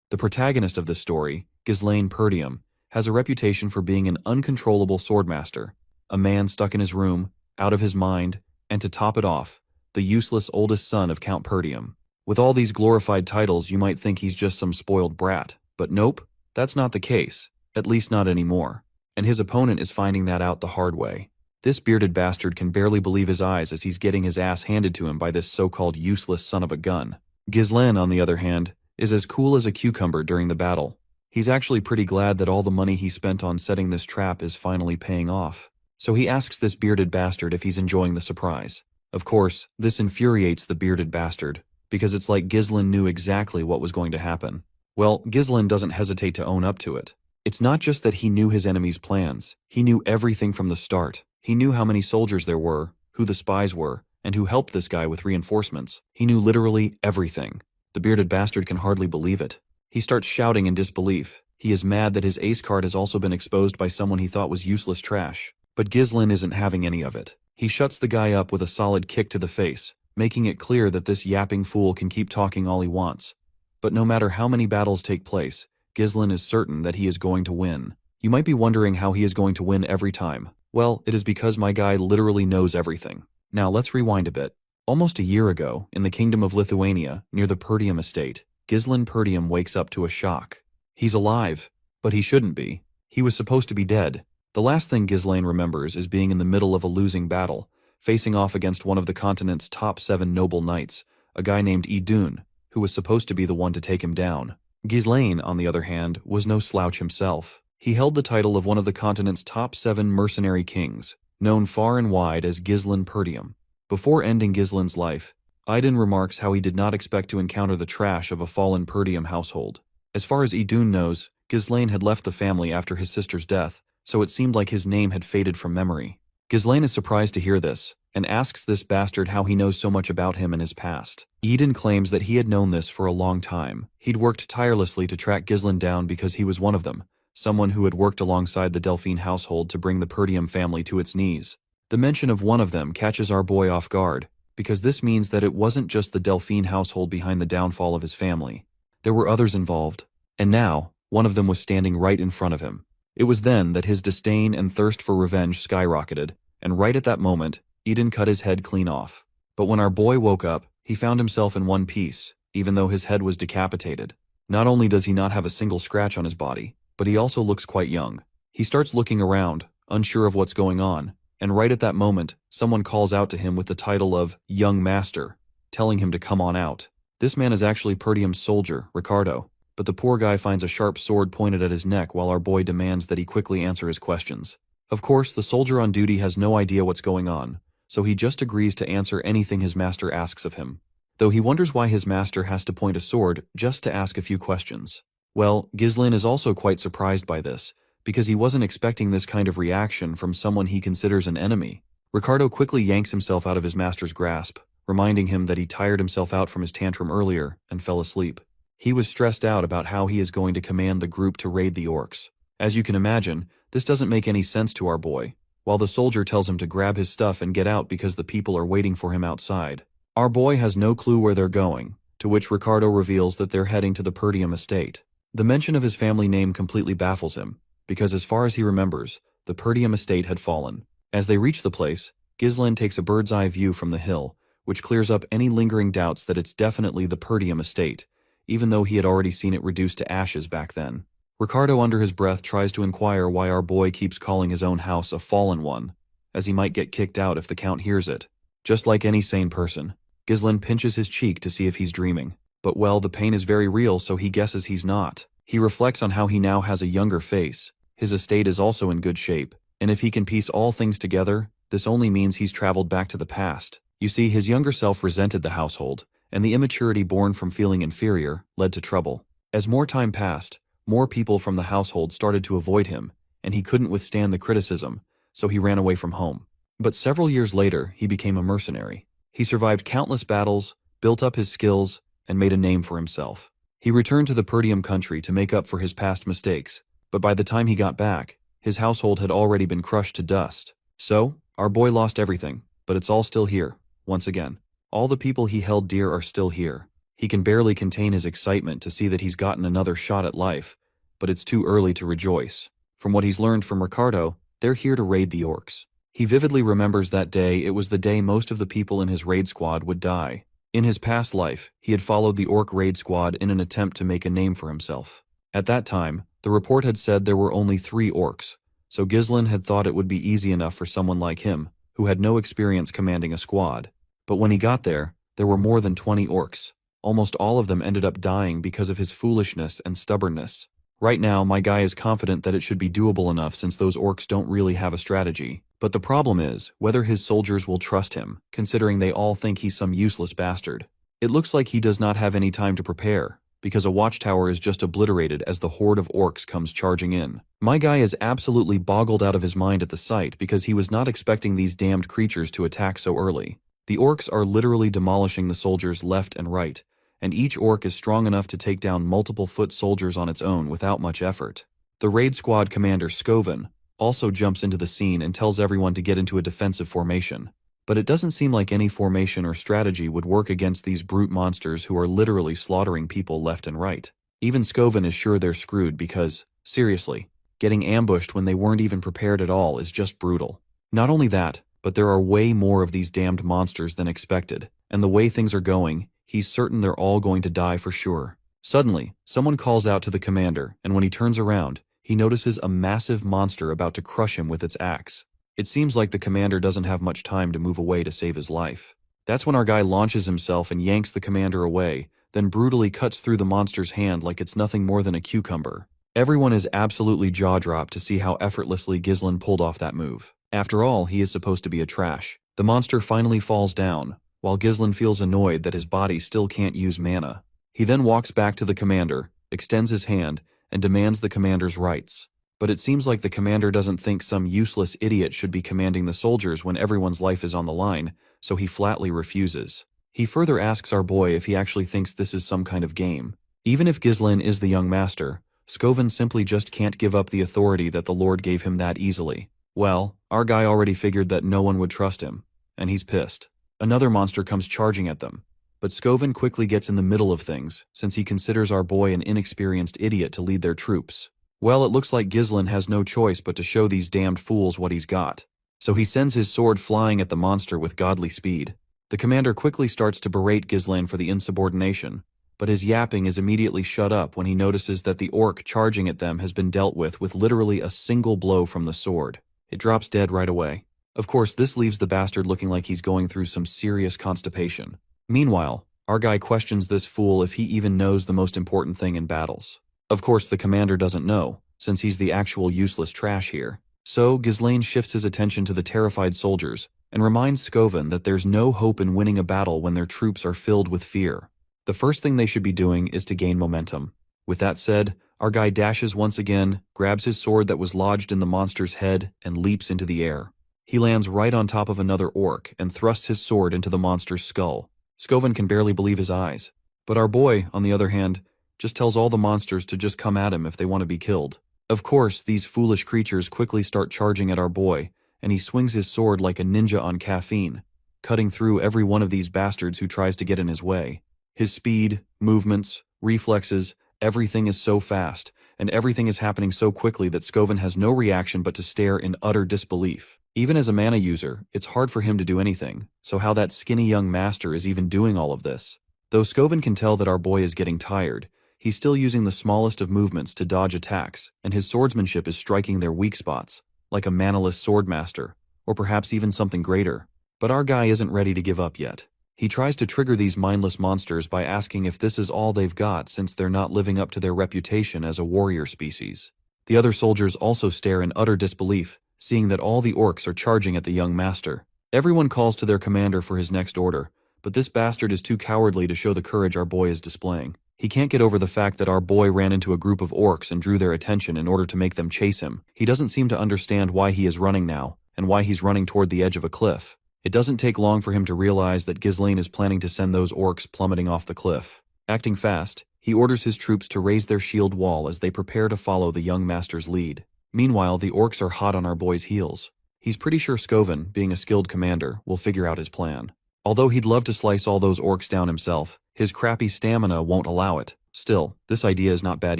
The protagonist of this story, Ghislaine Perdium, has a reputation for being an uncontrollable swordmaster, a man stuck in his room, out of his mind, and to top it off, the useless oldest son of Count Perdium. With all these glorified titles, you might think he's just some spoiled brat, but nope, that's not the case, at least not anymore. And his opponent is finding that out the hard way. This bearded bastard can barely believe his eyes as he's getting his ass handed to him by this so-called useless son of a gun. Ghislaine, on the other hand, is as cool as a cucumber during the battle. He's actually pretty glad that all the money he spent on setting this trap is finally paying off. So he asks this bearded bastard if he's enjoying the surprise. Of course, this infuriates the bearded bastard, because it's like Ghislaine knew exactly what was going to happen. Well, Ghislaine doesn't hesitate to own up to it. It's not just that he knew his enemy's plans, he knew everything from the start. He knew how many soldiers there were, who the spies were, and who helped this guy with reinforcements. He knew literally everything. The bearded bastard can hardly believe it. He starts shouting in disbelief. He is mad that his ace card has also been exposed by someone he thought was useless trash. But Ghislaine isn't having any of it. He shuts the guy up with a solid kick to the face, making it clear that this yapping fool can keep talking all he wants. But no matter how many battles take place, Ghislaine is certain that he is going to win. You might be wondering how he is going to win every time. Well, it is because my guy literally knows everything. Now let's rewind a bit. Almost a year ago, in the Kingdom of Lithuania, near the Perdium estate, Ghislaine Perdium wakes up to a shock. He's alive, but he shouldn't be. He was supposed to be dead. The last thing Ghislaine remembers is being in the middle of a losing battle, facing off against one of the continent's top 7 noble knights, a guy named Idun, who was supposed to be the one to take him down. Ghislaine, on the other hand, was no slouch himself. He held the title of one of the continent's top 7 mercenary kings, known far and wide as Ghislaine Perdium. Before ending Ghislaine's life, Idun remarks how he did not expect to encounter the trash of a fallen Perdium household. As far as Idun knows, Ghislaine had left the family after his sister's death, so it seemed like his name had faded from memory. Ghislaine is surprised to hear this, and asks this bastard how he knows so much about him and his past. Idun claims that he had known this for a long time. He'd worked tirelessly to track Ghislaine down because he was one of them, someone who had worked alongside the Delphine household to bring the Perdium family to its knees. The mention of one of them catches our boy off guard, because this means that it wasn't just the Delphine household behind the downfall of his family. There were others involved, and now, one of them was standing right in front of him. It was then that his disdain and thirst for revenge skyrocketed, and right at that moment, Idun cut his head clean off. But when our boy woke up, he found himself in one piece, even though his head was decapitated. Not only does he not have a single scratch on his body, but he also looks quite young. He starts looking around, unsure of what's going on, and right at that moment, someone calls out to him with the title of Young Master, telling him to come on out. This man is actually Perdium's soldier, Ricardo, but the poor guy finds a sharp sword pointed at his neck while our boy demands that he quickly answer his questions. Of course, the soldier on duty has no idea what's going on, so he just agrees to answer anything his master asks of him, though he wonders why his master has to point a sword just to ask a few questions. Well, Ghislaine is also quite surprised by this, because he wasn't expecting this kind of reaction from someone he considers an enemy. Ricardo quickly yanks himself out of his master's grasp, reminding him that he tired himself out from his tantrum earlier and fell asleep. He was stressed out about how he is going to command the group to raid the orcs. As you can imagine, this doesn't make any sense to our boy, while the soldier tells him to grab his stuff and get out because the people are waiting for him outside. Our boy has no clue where they're going, to which Ricardo reveals that they're heading to the Perdium estate. The mention of his family name completely baffles him, because as far as he remembers, the Perdium estate had fallen. As they reach the place, Ghislaine takes a bird's-eye view from the hill, which clears up any lingering doubts that it's definitely the Perdium estate, even though he had already seen it reduced to ashes back then. Ricardo under his breath tries to inquire why our boy keeps calling his own house a fallen one, as he might get kicked out if the Count hears it. Just like any sane person, Ghislaine pinches his cheek to see if he's dreaming. But well, the pain is very real, so he guesses he's not. He reflects on how he now has a younger face. His estate is also in good shape, and if he can piece all things together, this only means he's traveled back to the past. You see, his younger self resented the household, and the immaturity born from feeling inferior led to trouble. As more time passed, more people from the household started to avoid him, and he couldn't withstand the criticism, so he ran away from home. But several years later, he became a mercenary. He survived countless battles, built up his skills, and made a name for himself. He returned to the Perdium country to make up for his past mistakes, but by the time he got back, his household had already been crushed to dust. So, our boy lost everything, but it's all still here, once again. All the people he held dear are still here. He can barely contain his excitement to see that he's gotten another shot at life, but it's too early to rejoice. From what he's learned from Ricardo, they're here to raid the orcs. He vividly remembers that day. It was the day most of the people in his raid squad would die. In his past life, he had followed the orc raid squad in an attempt to make a name for himself. At that time, the report had said there were only 3 orcs, so Ghislain had thought it would be easy enough for someone like him, who had no experience commanding a squad. But when he got there were more than 20 orcs. Almost all of them ended up dying because of his foolishness and stubbornness. Right now, my guy is confident that it should be doable enough since those orcs don't really have a strategy. But the problem is whether his soldiers will trust him, considering they all think he's some useless bastard. It looks like he does not have any time to prepare, because a watchtower is just obliterated as the horde of orcs comes charging in. My guy is absolutely boggled out of his mind at the sight because he was not expecting these damned creatures to attack so early. The orcs are literally demolishing the soldiers left and right, and each orc is strong enough to take down multiple foot soldiers on its own without much effort. The raid squad commander Skoven also jumps into the scene and tells everyone to get into a defensive formation. But it doesn't seem like any formation or strategy would work against these brute monsters who are literally slaughtering people left and right. Even Skoven is sure they're screwed because, seriously, getting ambushed when they weren't even prepared at all is just brutal. Not only that, but there are way more of these damned monsters than expected, and the way things are going, he's certain they're all going to die for sure. Suddenly, someone calls out to the commander, and when he turns around, he notices a massive monster about to crush him with its axe. It seems like the commander doesn't have much time to move away to save his life. That's when our guy launches himself and yanks the commander away, then brutally cuts through the monster's hand like it's nothing more than a cucumber. Everyone is absolutely jaw-dropped to see how effortlessly Ghislain pulled off that move. After all, he is supposed to be a trash. The monster finally falls down, while Ghislain feels annoyed that his body still can't use mana. He then walks back to the commander, extends his hand, and demands the commander's rights. But it seems like the commander doesn't think some useless idiot should be commanding the soldiers when everyone's life is on the line, so he flatly refuses. He further asks our boy if he actually thinks this is some kind of game. Even if Ghislain is the young master, Skoven simply just can't give up the authority that the Lord gave him that easily. Well, our guy already figured that no one would trust him, and he's pissed. Another monster comes charging at them, but Skoven quickly gets in the middle of things, since he considers our boy an inexperienced idiot to lead their troops. Well, it looks like Ghislain has no choice but to show these damned fools what he's got. So he sends his sword flying at the monster with godly speed. The commander quickly starts to berate Ghislain for the insubordination, but his yapping is immediately shut up when he notices that the orc charging at them has been dealt with literally a single blow from the sword. It drops dead right away. Of course, this leaves the bastard looking like he's going through some serious constipation. Meanwhile, our guy questions this fool if he even knows the most important thing in battles. Of course, the commander doesn't know, since he's the actual useless trash here. So, Ghislain shifts his attention to the terrified soldiers and reminds Skoven that there's no hope in winning a battle when their troops are filled with fear. The first thing they should be doing is to gain momentum. With that said, our guy dashes once again, grabs his sword that was lodged in the monster's head, and leaps into the air. He lands right on top of another orc and thrusts his sword into the monster's skull. Skoven can barely believe his eyes. But our boy, on the other hand, just tells all the monsters to just come at him if they want to be killed. Of course, these foolish creatures quickly start charging at our boy, and he swings his sword like a ninja on caffeine, cutting through every one of these bastards who tries to get in his way. His speed, movements, reflexes, everything is so fast, and everything is happening so quickly that Skoven has no reaction but to stare in utter disbelief. Even as a mana user, it's hard for him to do anything, so how that skinny young master is even doing all of this? Though Skoven can tell that our boy is getting tired, he's still using the smallest of movements to dodge attacks, and his swordsmanship is striking their weak spots, like a manaless swordmaster, or perhaps even something greater. But our guy isn't ready to give up yet. He tries to trigger these mindless monsters by asking if this is all they've got since they're not living up to their reputation as a warrior species. The other soldiers also stare in utter disbelief, seeing that all the orcs are charging at the young master. Everyone calls to their commander for his next order, but this bastard is too cowardly to show the courage our boy is displaying. He can't get over the fact that our boy ran into a group of orcs and drew their attention in order to make them chase him. He doesn't seem to understand why he is running now, and why he's running toward the edge of a cliff. It doesn't take long for him to realize that Ghislain is planning to send those orcs plummeting off the cliff. Acting fast, he orders his troops to raise their shield wall as they prepare to follow the young master's lead. Meanwhile, the orcs are hot on our boy's heels. He's pretty sure Skoven, being a skilled commander, will figure out his plan. Although he'd love to slice all those orcs down himself, His crappy stamina won't allow it. Still, this idea is not bad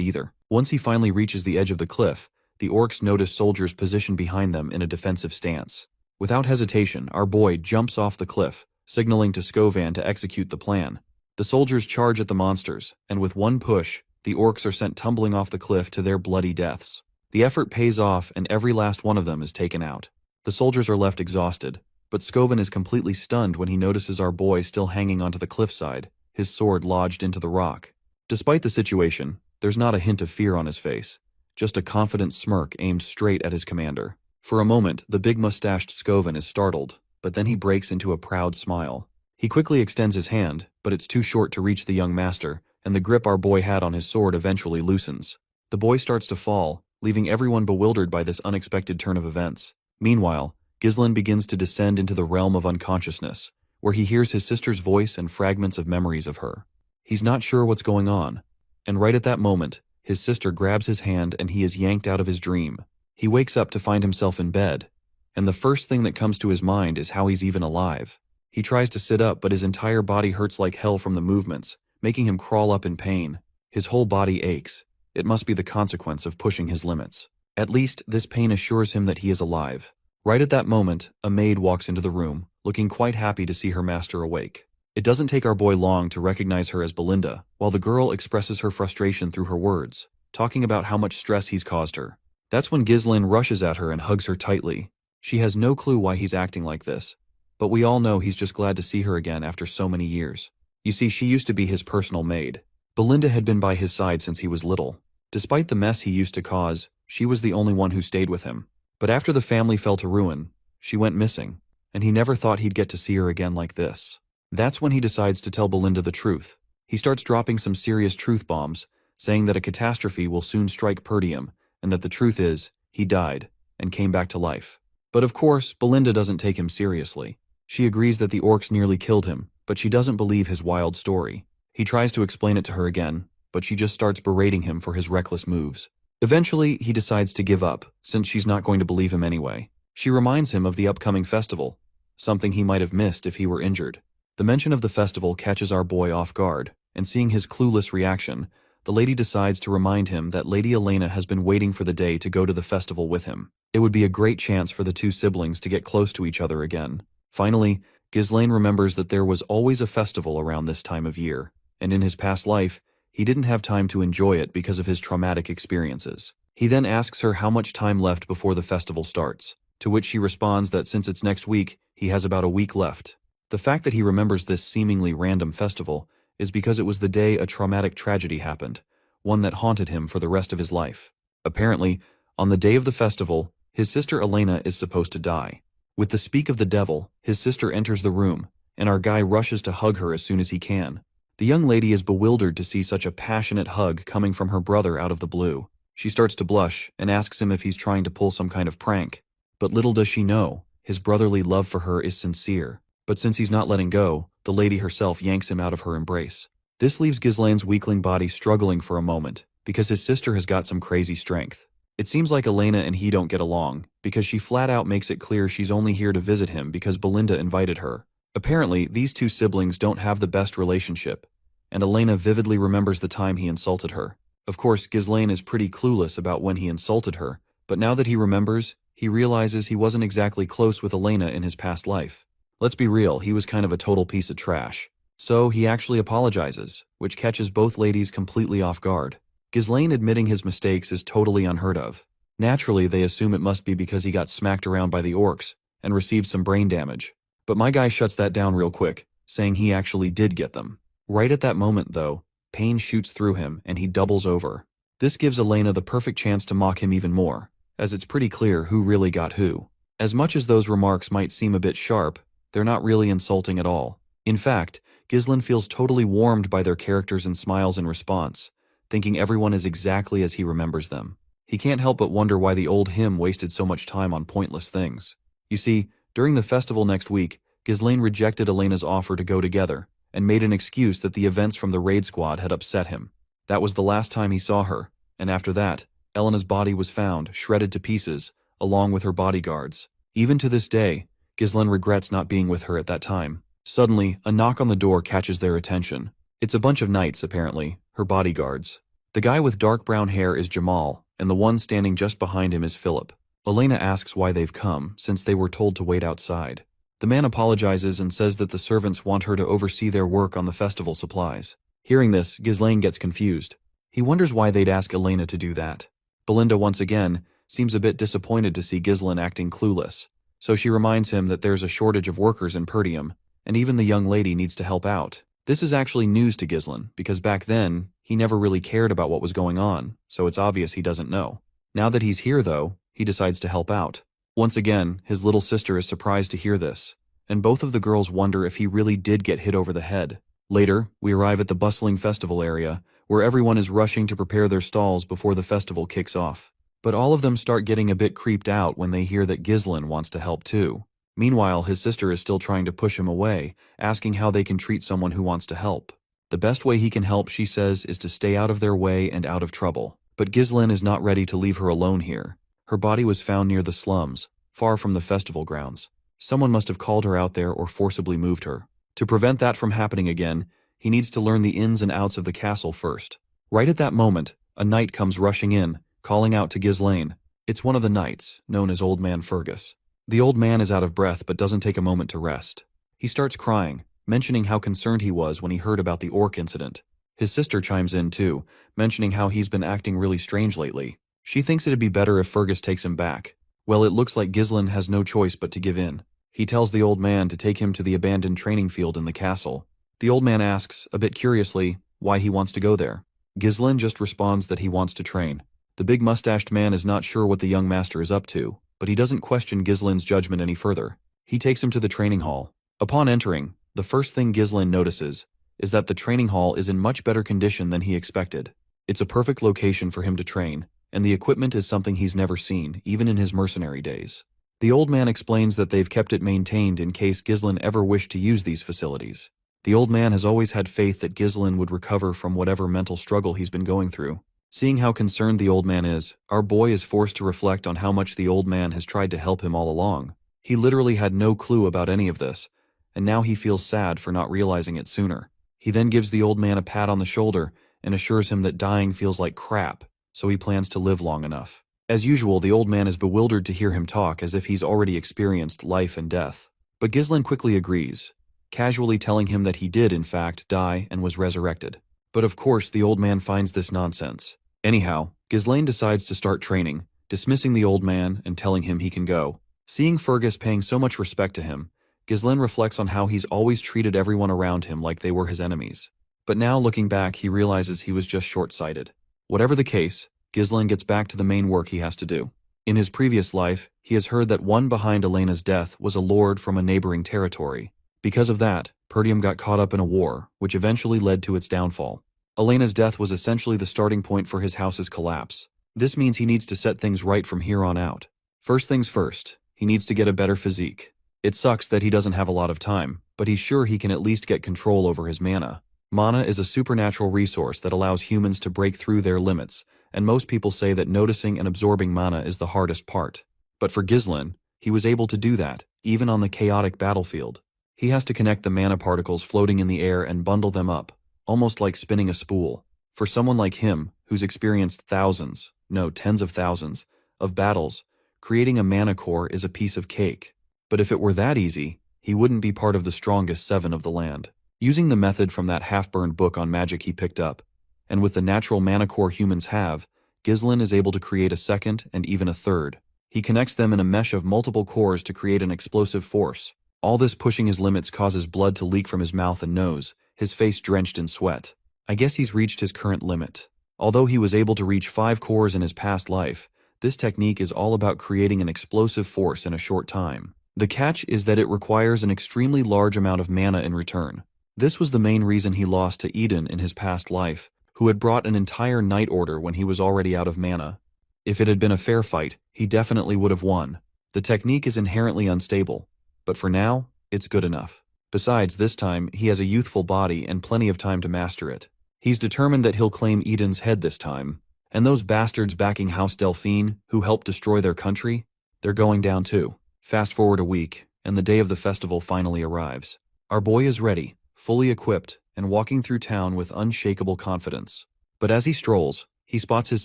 either. Once he finally reaches the edge of the cliff, the orcs notice soldiers positioned behind them in a defensive stance. Without hesitation, our boy jumps off the cliff, signaling to Skovan to execute the plan. The soldiers charge at the monsters, and with one push, the orcs are sent tumbling off the cliff to their bloody deaths. The effort pays off and every last one of them is taken out. The soldiers are left exhausted, but Skovan is completely stunned when he notices our boy still hanging onto the cliffside, his sword lodged into the rock. Despite the situation, there's not a hint of fear on his face, just a confident smirk aimed straight at his commander. For a moment, the big mustached Skovan is startled, but then he breaks into a proud smile. He quickly extends his hand, but it's too short to reach the young master, and the grip our boy had on his sword eventually loosens. The boy starts to fall, leaving everyone bewildered by this unexpected turn of events. Meanwhile, Ghislain begins to descend into the realm of unconsciousness, where he hears his sister's voice and fragments of memories of her. He's not sure what's going on, and right at that moment, his sister grabs his hand and he is yanked out of his dream. He wakes up to find himself in bed, and the first thing that comes to his mind is how he's even alive. He tries to sit up, but his entire body hurts like hell from the movements, making him crawl up in pain. His whole body aches. It must be the consequence of pushing his limits. At least, this pain assures him that he is alive. Right at that moment, a maid walks into the room, looking quite happy to see her master awake. It doesn't take our boy long to recognize her as Belinda, while the girl expresses her frustration through her words, talking about how much stress he's caused her. That's when Ghislain rushes at her and hugs her tightly. She has no clue why he's acting like this, but we all know he's just glad to see her again after so many years. You see, she used to be his personal maid. Belinda had been by his side since he was little. Despite the mess he used to cause, she was the only one who stayed with him. But after the family fell to ruin, she went missing, and he never thought he'd get to see her again like this. That's when he decides to tell Belinda the truth. He starts dropping some serious truth bombs, saying that a catastrophe will soon strike Perdium, and that the truth is, he died, and came back to life. But of course, Belinda doesn't take him seriously. She agrees that the orcs nearly killed him, but she doesn't believe his wild story. He tries to explain it to her again, but she just starts berating him for his reckless moves. Eventually, he decides to give up, since she's not going to believe him anyway. She reminds him of the upcoming festival, something he might have missed if he were injured. The mention of the festival catches our boy off guard, and seeing his clueless reaction, the lady decides to remind him that Lady Elena has been waiting for the day to go to the festival with him. It would be a great chance for the two siblings to get close to each other again. Finally, Ghislain remembers that there was always a festival around this time of year, and in his past life, he didn't have time to enjoy it because of his traumatic experiences. He then asks her how much time left before the festival starts, to which she responds that since it's next week, he has about a week left. The fact that he remembers this seemingly random festival is because it was the day a traumatic tragedy happened, one that haunted him for the rest of his life. Apparently, on the day of the festival, his sister Elena is supposed to die. With the speak of the devil, his sister enters the room, and our guy rushes to hug her as soon as he can. The young lady is bewildered to see such a passionate hug coming from her brother out of the blue. She starts to blush and asks him if he's trying to pull some kind of prank. But little does she know, his brotherly love for her is sincere. But since he's not letting go, the lady herself yanks him out of her embrace. This leaves Ghislain's weakling body struggling for a moment, because his sister has got some crazy strength. It seems like Elena and he don't get along, because she flat out makes it clear she's only here to visit him because Belinda invited her. Apparently, these two siblings don't have the best relationship, and Elena vividly remembers the time he insulted her. Of course, Ghislain is pretty clueless about when he insulted her, but now that he remembers, he realizes he wasn't exactly close with Elena in his past life. Let's be real, he was kind of a total piece of trash. So he actually apologizes, which catches both ladies completely off guard. Ghislain admitting his mistakes is totally unheard of. Naturally, they assume it must be because he got smacked around by the orcs and received some brain damage. But my guy shuts that down real quick, saying he actually did get them. Right at that moment, though, pain shoots through him and he doubles over. This gives Elena the perfect chance to mock him even more, as it's pretty clear who really got who. As much as those remarks might seem a bit sharp, they're not really insulting at all. In fact, Ghislain feels totally warmed by their characters and smiles in response, thinking everyone is exactly as he remembers them. He can't help but wonder why the old him wasted so much time on pointless things. You see, during the festival next week, Ghislain rejected Elena's offer to go together, and made an excuse that the events from the raid squad had upset him. That was the last time he saw her, and after that, Elena's body was found, shredded to pieces, along with her bodyguards. Even to this day, Ghislain regrets not being with her at that time. Suddenly, a knock on the door catches their attention. It's a bunch of knights, apparently, her bodyguards. The guy with dark brown hair is Jamal, and the one standing just behind him is Philip. Elena asks why they've come, since they were told to wait outside. The man apologizes and says that the servants want her to oversee their work on the festival supplies. Hearing this, Ghislaine gets confused. He wonders why they'd ask Elena to do that. Belinda, once again, seems a bit disappointed to see Ghislaine acting clueless, so she reminds him that there's a shortage of workers in Perdium, and even the young lady needs to help out. This is actually news to Ghislaine, because back then, he never really cared about what was going on, so it's obvious he doesn't know. Now that he's here, though, he decides to help out. Once again, his little sister is surprised to hear this, and both of the girls wonder if he really did get hit over the head. Later, we arrive at the bustling festival area, where everyone is rushing to prepare their stalls before the festival kicks off. But all of them start getting a bit creeped out when they hear that Ghislaine wants to help too. Meanwhile, his sister is still trying to push him away, asking how they can treat someone who wants to help. The best way he can help, she says, is to stay out of their way and out of trouble. But Ghislaine is not ready to leave her alone here. Her body was found near the slums, far from the festival grounds. Someone must have called her out there or forcibly moved her. To prevent that from happening again, he needs to learn the ins and outs of the castle first. Right at that moment, a knight comes rushing in, calling out to Ghislaine. It's one of the knights, known as Old Man Fergus. The old man is out of breath but doesn't take a moment to rest. He starts crying, mentioning how concerned he was when he heard about the orc incident. His sister chimes in too, mentioning how he's been acting really strange lately. She thinks it'd be better if Fergus takes him back. Well, it looks like Ghislaine has no choice but to give in. He tells the old man to take him to the abandoned training field in the castle. The old man asks, a bit curiously, why he wants to go there. Ghislaine just responds that he wants to train. The big mustached man is not sure what the young master is up to, but he doesn't question Ghislaine's judgment any further. He takes him to the training hall. Upon entering, the first thing Ghislaine notices is that the training hall is in much better condition than he expected. It's a perfect location for him to train, and the equipment is something he's never seen, even in his mercenary days. The old man explains that they've kept it maintained in case Ghislaine ever wished to use these facilities. The old man has always had faith that Ghislaine would recover from whatever mental struggle he's been going through. Seeing how concerned the old man is, our boy is forced to reflect on how much the old man has tried to help him all along. He literally had no clue about any of this, and now he feels sad for not realizing it sooner. He then gives the old man a pat on the shoulder and assures him that dying feels like crap, so he plans to live long enough. As usual, the old man is bewildered to hear him talk as if he's already experienced life and death. But Ghislaine quickly agrees, casually telling him that he did, in fact, die and was resurrected. But of course, the old man finds this nonsense. Anyhow, Ghislaine decides to start training, dismissing the old man and telling him he can go. Seeing Fergus paying so much respect to him, Ghislaine reflects on how he's always treated everyone around him like they were his enemies. But now, looking back, he realizes he was just short-sighted. Whatever the case, Ghislaine gets back to the main work he has to do. In his previous life, he has heard that one behind Elena's death was a lord from a neighboring territory. Because of that, Perdium got caught up in a war, which eventually led to its downfall. Elena's death was essentially the starting point for his house's collapse. This means he needs to set things right from here on out. First things first, he needs to get a better physique. It sucks that he doesn't have a lot of time, but he's sure he can at least get control over his mana. Mana is a supernatural resource that allows humans to break through their limits, and most people say that noticing and absorbing mana is the hardest part. But for Ghislaine, he was able to do that, even on the chaotic battlefield. He has to connect the mana particles floating in the air and bundle them up, almost like spinning a spool. For someone like him, who's experienced thousands, no, tens of thousands, of battles, creating a mana core is a piece of cake. But if it were that easy, he wouldn't be part of the strongest 7 of the land. Using the method from that half-burned book on magic he picked up, and with the natural mana core humans have, Ghislaine is able to create a second and even a third. He connects them in a mesh of multiple cores to create an explosive force. All this pushing his limits causes blood to leak from his mouth and nose, his face drenched in sweat. I guess he's reached his current limit. Although he was able to reach 5 cores in his past life, this technique is all about creating an explosive force in a short time. The catch is that it requires an extremely large amount of mana in return. This was the main reason he lost to Eden in his past life, who had brought an entire knight order when he was already out of mana. If it had been a fair fight, he definitely would have won. The technique is inherently unstable, but for now, it's good enough. Besides, this time, he has a youthful body and plenty of time to master it. He's determined that he'll claim Eden's head this time, and those bastards backing House Delphine, who helped destroy their country, they're going down too. Fast forward a week, and the day of the festival finally arrives. Our boy is ready, fully equipped, and walking through town with unshakable confidence. But as he strolls, he spots his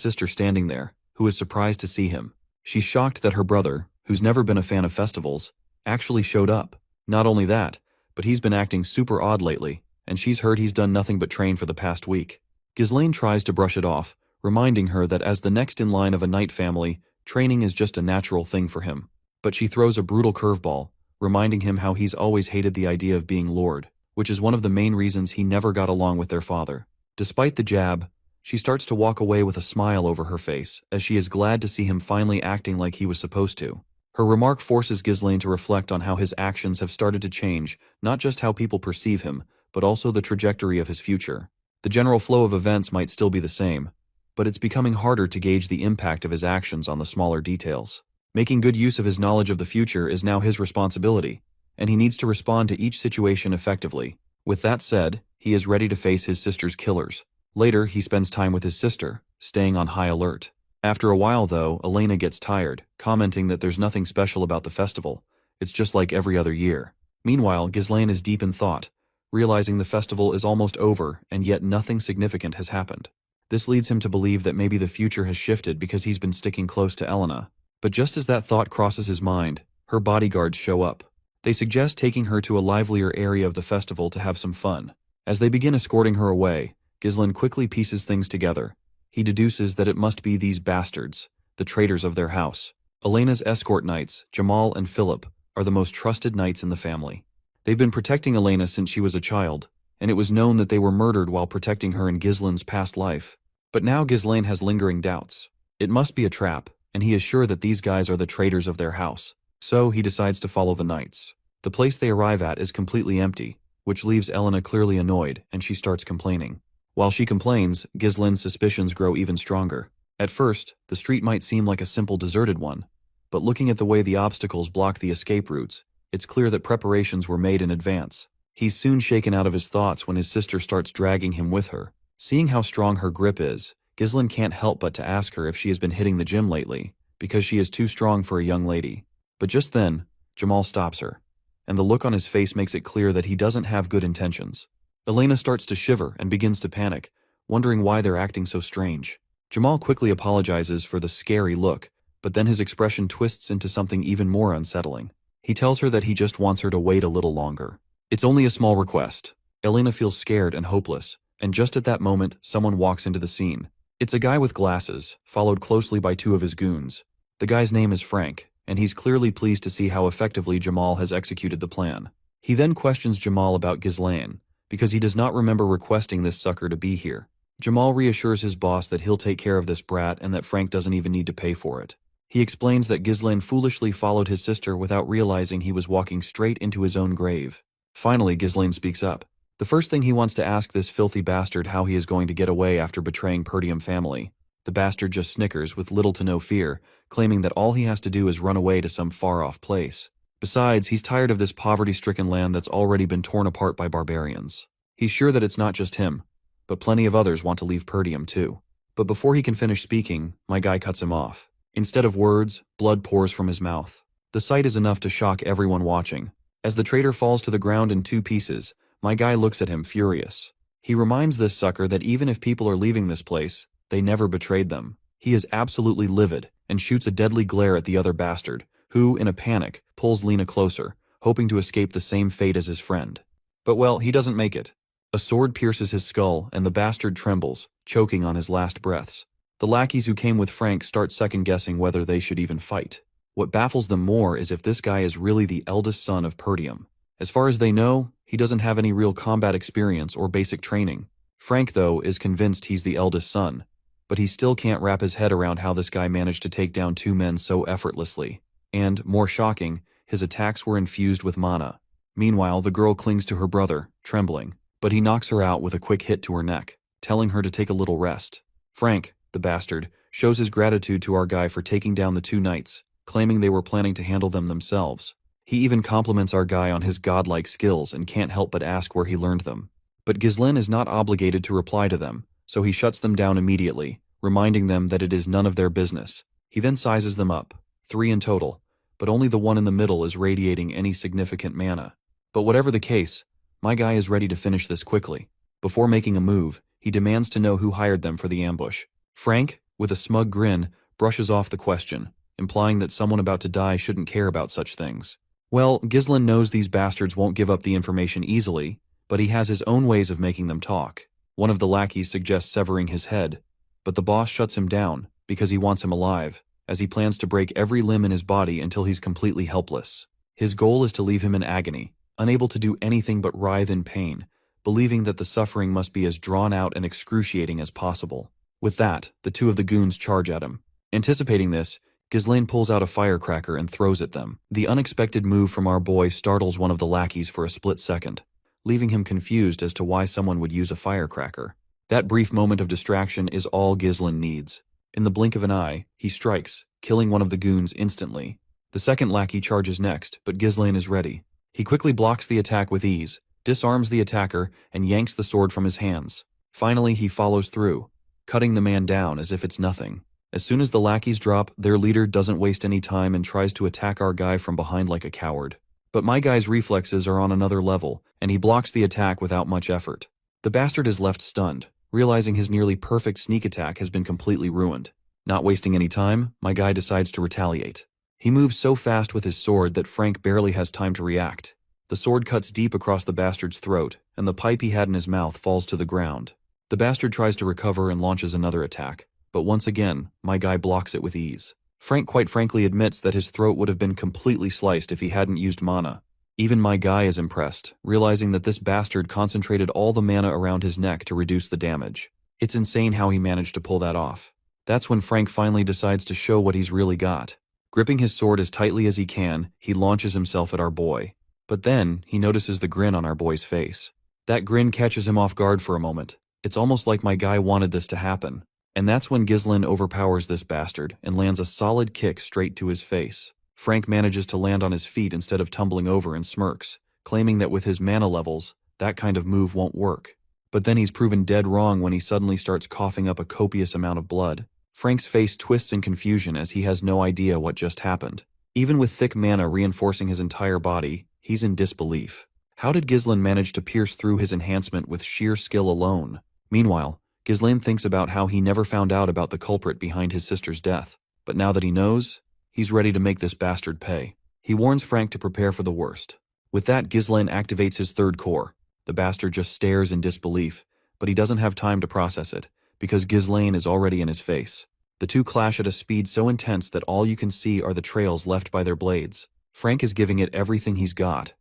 sister standing there, who is surprised to see him. She's shocked that her brother, who's never been a fan of festivals, actually showed up. Not only that, but he's been acting super odd lately, and she's heard he's done nothing but train for the past week. Ghislaine tries to brush it off, reminding her that as the next in line of a knight family, training is just a natural thing for him. But she throws a brutal curveball, reminding him how he's always hated the idea of being lord, which is one of the main reasons he never got along with their father. Despite the jab, she starts to walk away with a smile over her face, as she is glad to see him finally acting like he was supposed to. Her remark forces Ghislaine to reflect on how his actions have started to change, not just how people perceive him, but also the trajectory of his future. The general flow of events might still be the same, but it's becoming harder to gauge the impact of his actions on the smaller details. Making good use of his knowledge of the future is now his responsibility, and he needs to respond to each situation effectively. With that said, he is ready to face his sister's killers. Later, he spends time with his sister, staying on high alert. After a while, though, Elena gets tired, commenting that there's nothing special about the festival. It's just like every other year. Meanwhile, Ghislaine is deep in thought, realizing the festival is almost over and yet nothing significant has happened. This leads him to believe that maybe the future has shifted because he's been sticking close to Elena. But just as that thought crosses his mind, her bodyguards show up. They suggest taking her to a livelier area of the festival to have some fun. As they begin escorting her away, Ghislaine quickly pieces things together. He deduces that it must be these bastards, the traitors of their house. Elena's escort knights, Jamal and Philip, are the most trusted knights in the family. They've been protecting Elena since she was a child, and it was known that they were murdered while protecting her in Ghislaine's past life. But now Ghislaine has lingering doubts. It must be a trap, and he is sure that these guys are the traitors of their house. So he decides to follow the knights. The place they arrive at is completely empty, which leaves Elena clearly annoyed, and she starts complaining. While she complains, Ghislaine's suspicions grow even stronger. At first, the street might seem like a simple deserted one, but looking at the way the obstacles block the escape routes, it's clear that preparations were made in advance. He's soon shaken out of his thoughts when his sister starts dragging him with her. Seeing how strong her grip is, Ghislaine can't help but to ask her if she has been hitting the gym lately, because she is too strong for a young lady. But just then, Jamal stops her, and the look on his face makes it clear that he doesn't have good intentions. Elena starts to shiver and begins to panic, wondering why they're acting so strange. Jamal quickly apologizes for the scary look, but then his expression twists into something even more unsettling. He tells her that he just wants her to wait a little longer. It's only a small request. Elena feels scared and hopeless, and just at that moment, someone walks into the scene. It's a guy with glasses, followed closely by two of his goons. The guy's name is Frank, and he's clearly pleased to see how effectively Jamal has executed the plan. He then questions Jamal about Ghislaine, because he does not remember requesting this sucker to be here. Jamal reassures his boss that he'll take care of this brat and that Frank doesn't even need to pay for it. He explains that Ghislaine foolishly followed his sister without realizing he was walking straight into his own grave. Finally, Ghislaine speaks up. The first thing he wants to ask this filthy bastard how he is going to get away after betraying Perdium family. The bastard just snickers with little to no fear, claiming that all he has to do is run away to some far-off place. Besides, he's tired of this poverty-stricken land that's already been torn apart by barbarians. He's sure that it's not just him, but plenty of others want to leave Perdium too. But before he can finish speaking, my guy cuts him off. Instead of words, blood pours from his mouth. The sight is enough to shock everyone watching. As the traitor falls to the ground in two pieces, my guy looks at him furious. He reminds this sucker that even if people are leaving this place, they never betrayed them. He is absolutely livid and shoots a deadly glare at the other bastard, who, in a panic, pulls Lena closer, hoping to escape the same fate as his friend. But well, he doesn't make it. A sword pierces his skull and the bastard trembles, choking on his last breaths. The lackeys who came with Frank start second-guessing whether they should even fight. What baffles them more is if this guy is really the eldest son of Perdium. As far as they know, he doesn't have any real combat experience or basic training. Frank, though, is convinced he's the eldest son, but he still can't wrap his head around how this guy managed to take down two men so effortlessly. And, more shocking, his attacks were infused with mana. Meanwhile, the girl clings to her brother, trembling, but he knocks her out with a quick hit to her neck, telling her to take a little rest. Frank, the bastard, shows his gratitude to our guy for taking down the two knights, claiming they were planning to handle them themselves. He even compliments our guy on his godlike skills and can't help but ask where he learned them. But Ghislaine is not obligated to reply to them, so he shuts them down immediately, reminding them that it is none of their business. He then sizes them up, 3 in total, but only the one in the middle is radiating any significant mana. But whatever the case, my guy is ready to finish this quickly. Before making a move, he demands to know who hired them for the ambush. Frank, with a smug grin, brushes off the question, implying that someone about to die shouldn't care about such things. Well, Ghislain knows these bastards won't give up the information easily, but he has his own ways of making them talk. One of the lackeys suggests severing his head, but the boss shuts him down because he wants him alive, as he plans to break every limb in his body until he's completely helpless. His goal is to leave him in agony, unable to do anything but writhe in pain, believing that the suffering must be as drawn out and excruciating as possible. With that, the two of the goons charge at him. Anticipating this, Ghislain pulls out a firecracker and throws at them. The unexpected move from our boy startles one of the lackeys for a split second, leaving him confused as to why someone would use a firecracker. That brief moment of distraction is all Ghislain needs. In the blink of an eye, he strikes, killing one of the goons instantly. The second lackey charges next, but Ghislain is ready. He quickly blocks the attack with ease, disarms the attacker, and yanks the sword from his hands. Finally, he follows through, cutting the man down as if it's nothing. As soon as the lackeys drop, their leader doesn't waste any time and tries to attack our guy from behind like a coward. But my guy's reflexes are on another level, and he blocks the attack without much effort. The bastard is left stunned, realizing his nearly perfect sneak attack has been completely ruined. Not wasting any time, my guy decides to retaliate. He moves so fast with his sword that Frank barely has time to react. The sword cuts deep across the bastard's throat, and the pipe he had in his mouth falls to the ground. The bastard tries to recover and launches another attack, but once again, my guy blocks it with ease. Frank quite frankly admits that his throat would have been completely sliced if he hadn't used mana. Even my guy is impressed, realizing that this bastard concentrated all the mana around his neck to reduce the damage. It's insane how he managed to pull that off. That's when Frank finally decides to show what he's really got. Gripping his sword as tightly as he can, he launches himself at our boy. But then, he notices the grin on our boy's face. That grin catches him off guard for a moment. It's almost like my guy wanted this to happen. And that's when Ghislain overpowers this bastard and lands a solid kick straight to his face. Frank manages to land on his feet instead of tumbling over and smirks, claiming that with his mana levels, that kind of move won't work. But then he's proven dead wrong when he suddenly starts coughing up a copious amount of blood. Frank's face twists in confusion as he has no idea what just happened. Even with thick mana reinforcing his entire body, he's in disbelief. How did Ghislain manage to pierce through his enhancement with sheer skill alone? Meanwhile, Ghislain thinks about how he never found out about the culprit behind his sister's death, but now that he knows, he's ready to make this bastard pay. He warns Frank to prepare for the worst. With that, Ghislain activates his third core. The bastard just stares in disbelief, but he doesn't have time to process it, because Ghislain is already in his face. The two clash at a speed so intense that all you can see are the trails left by their blades. Frank is giving it everything he's got,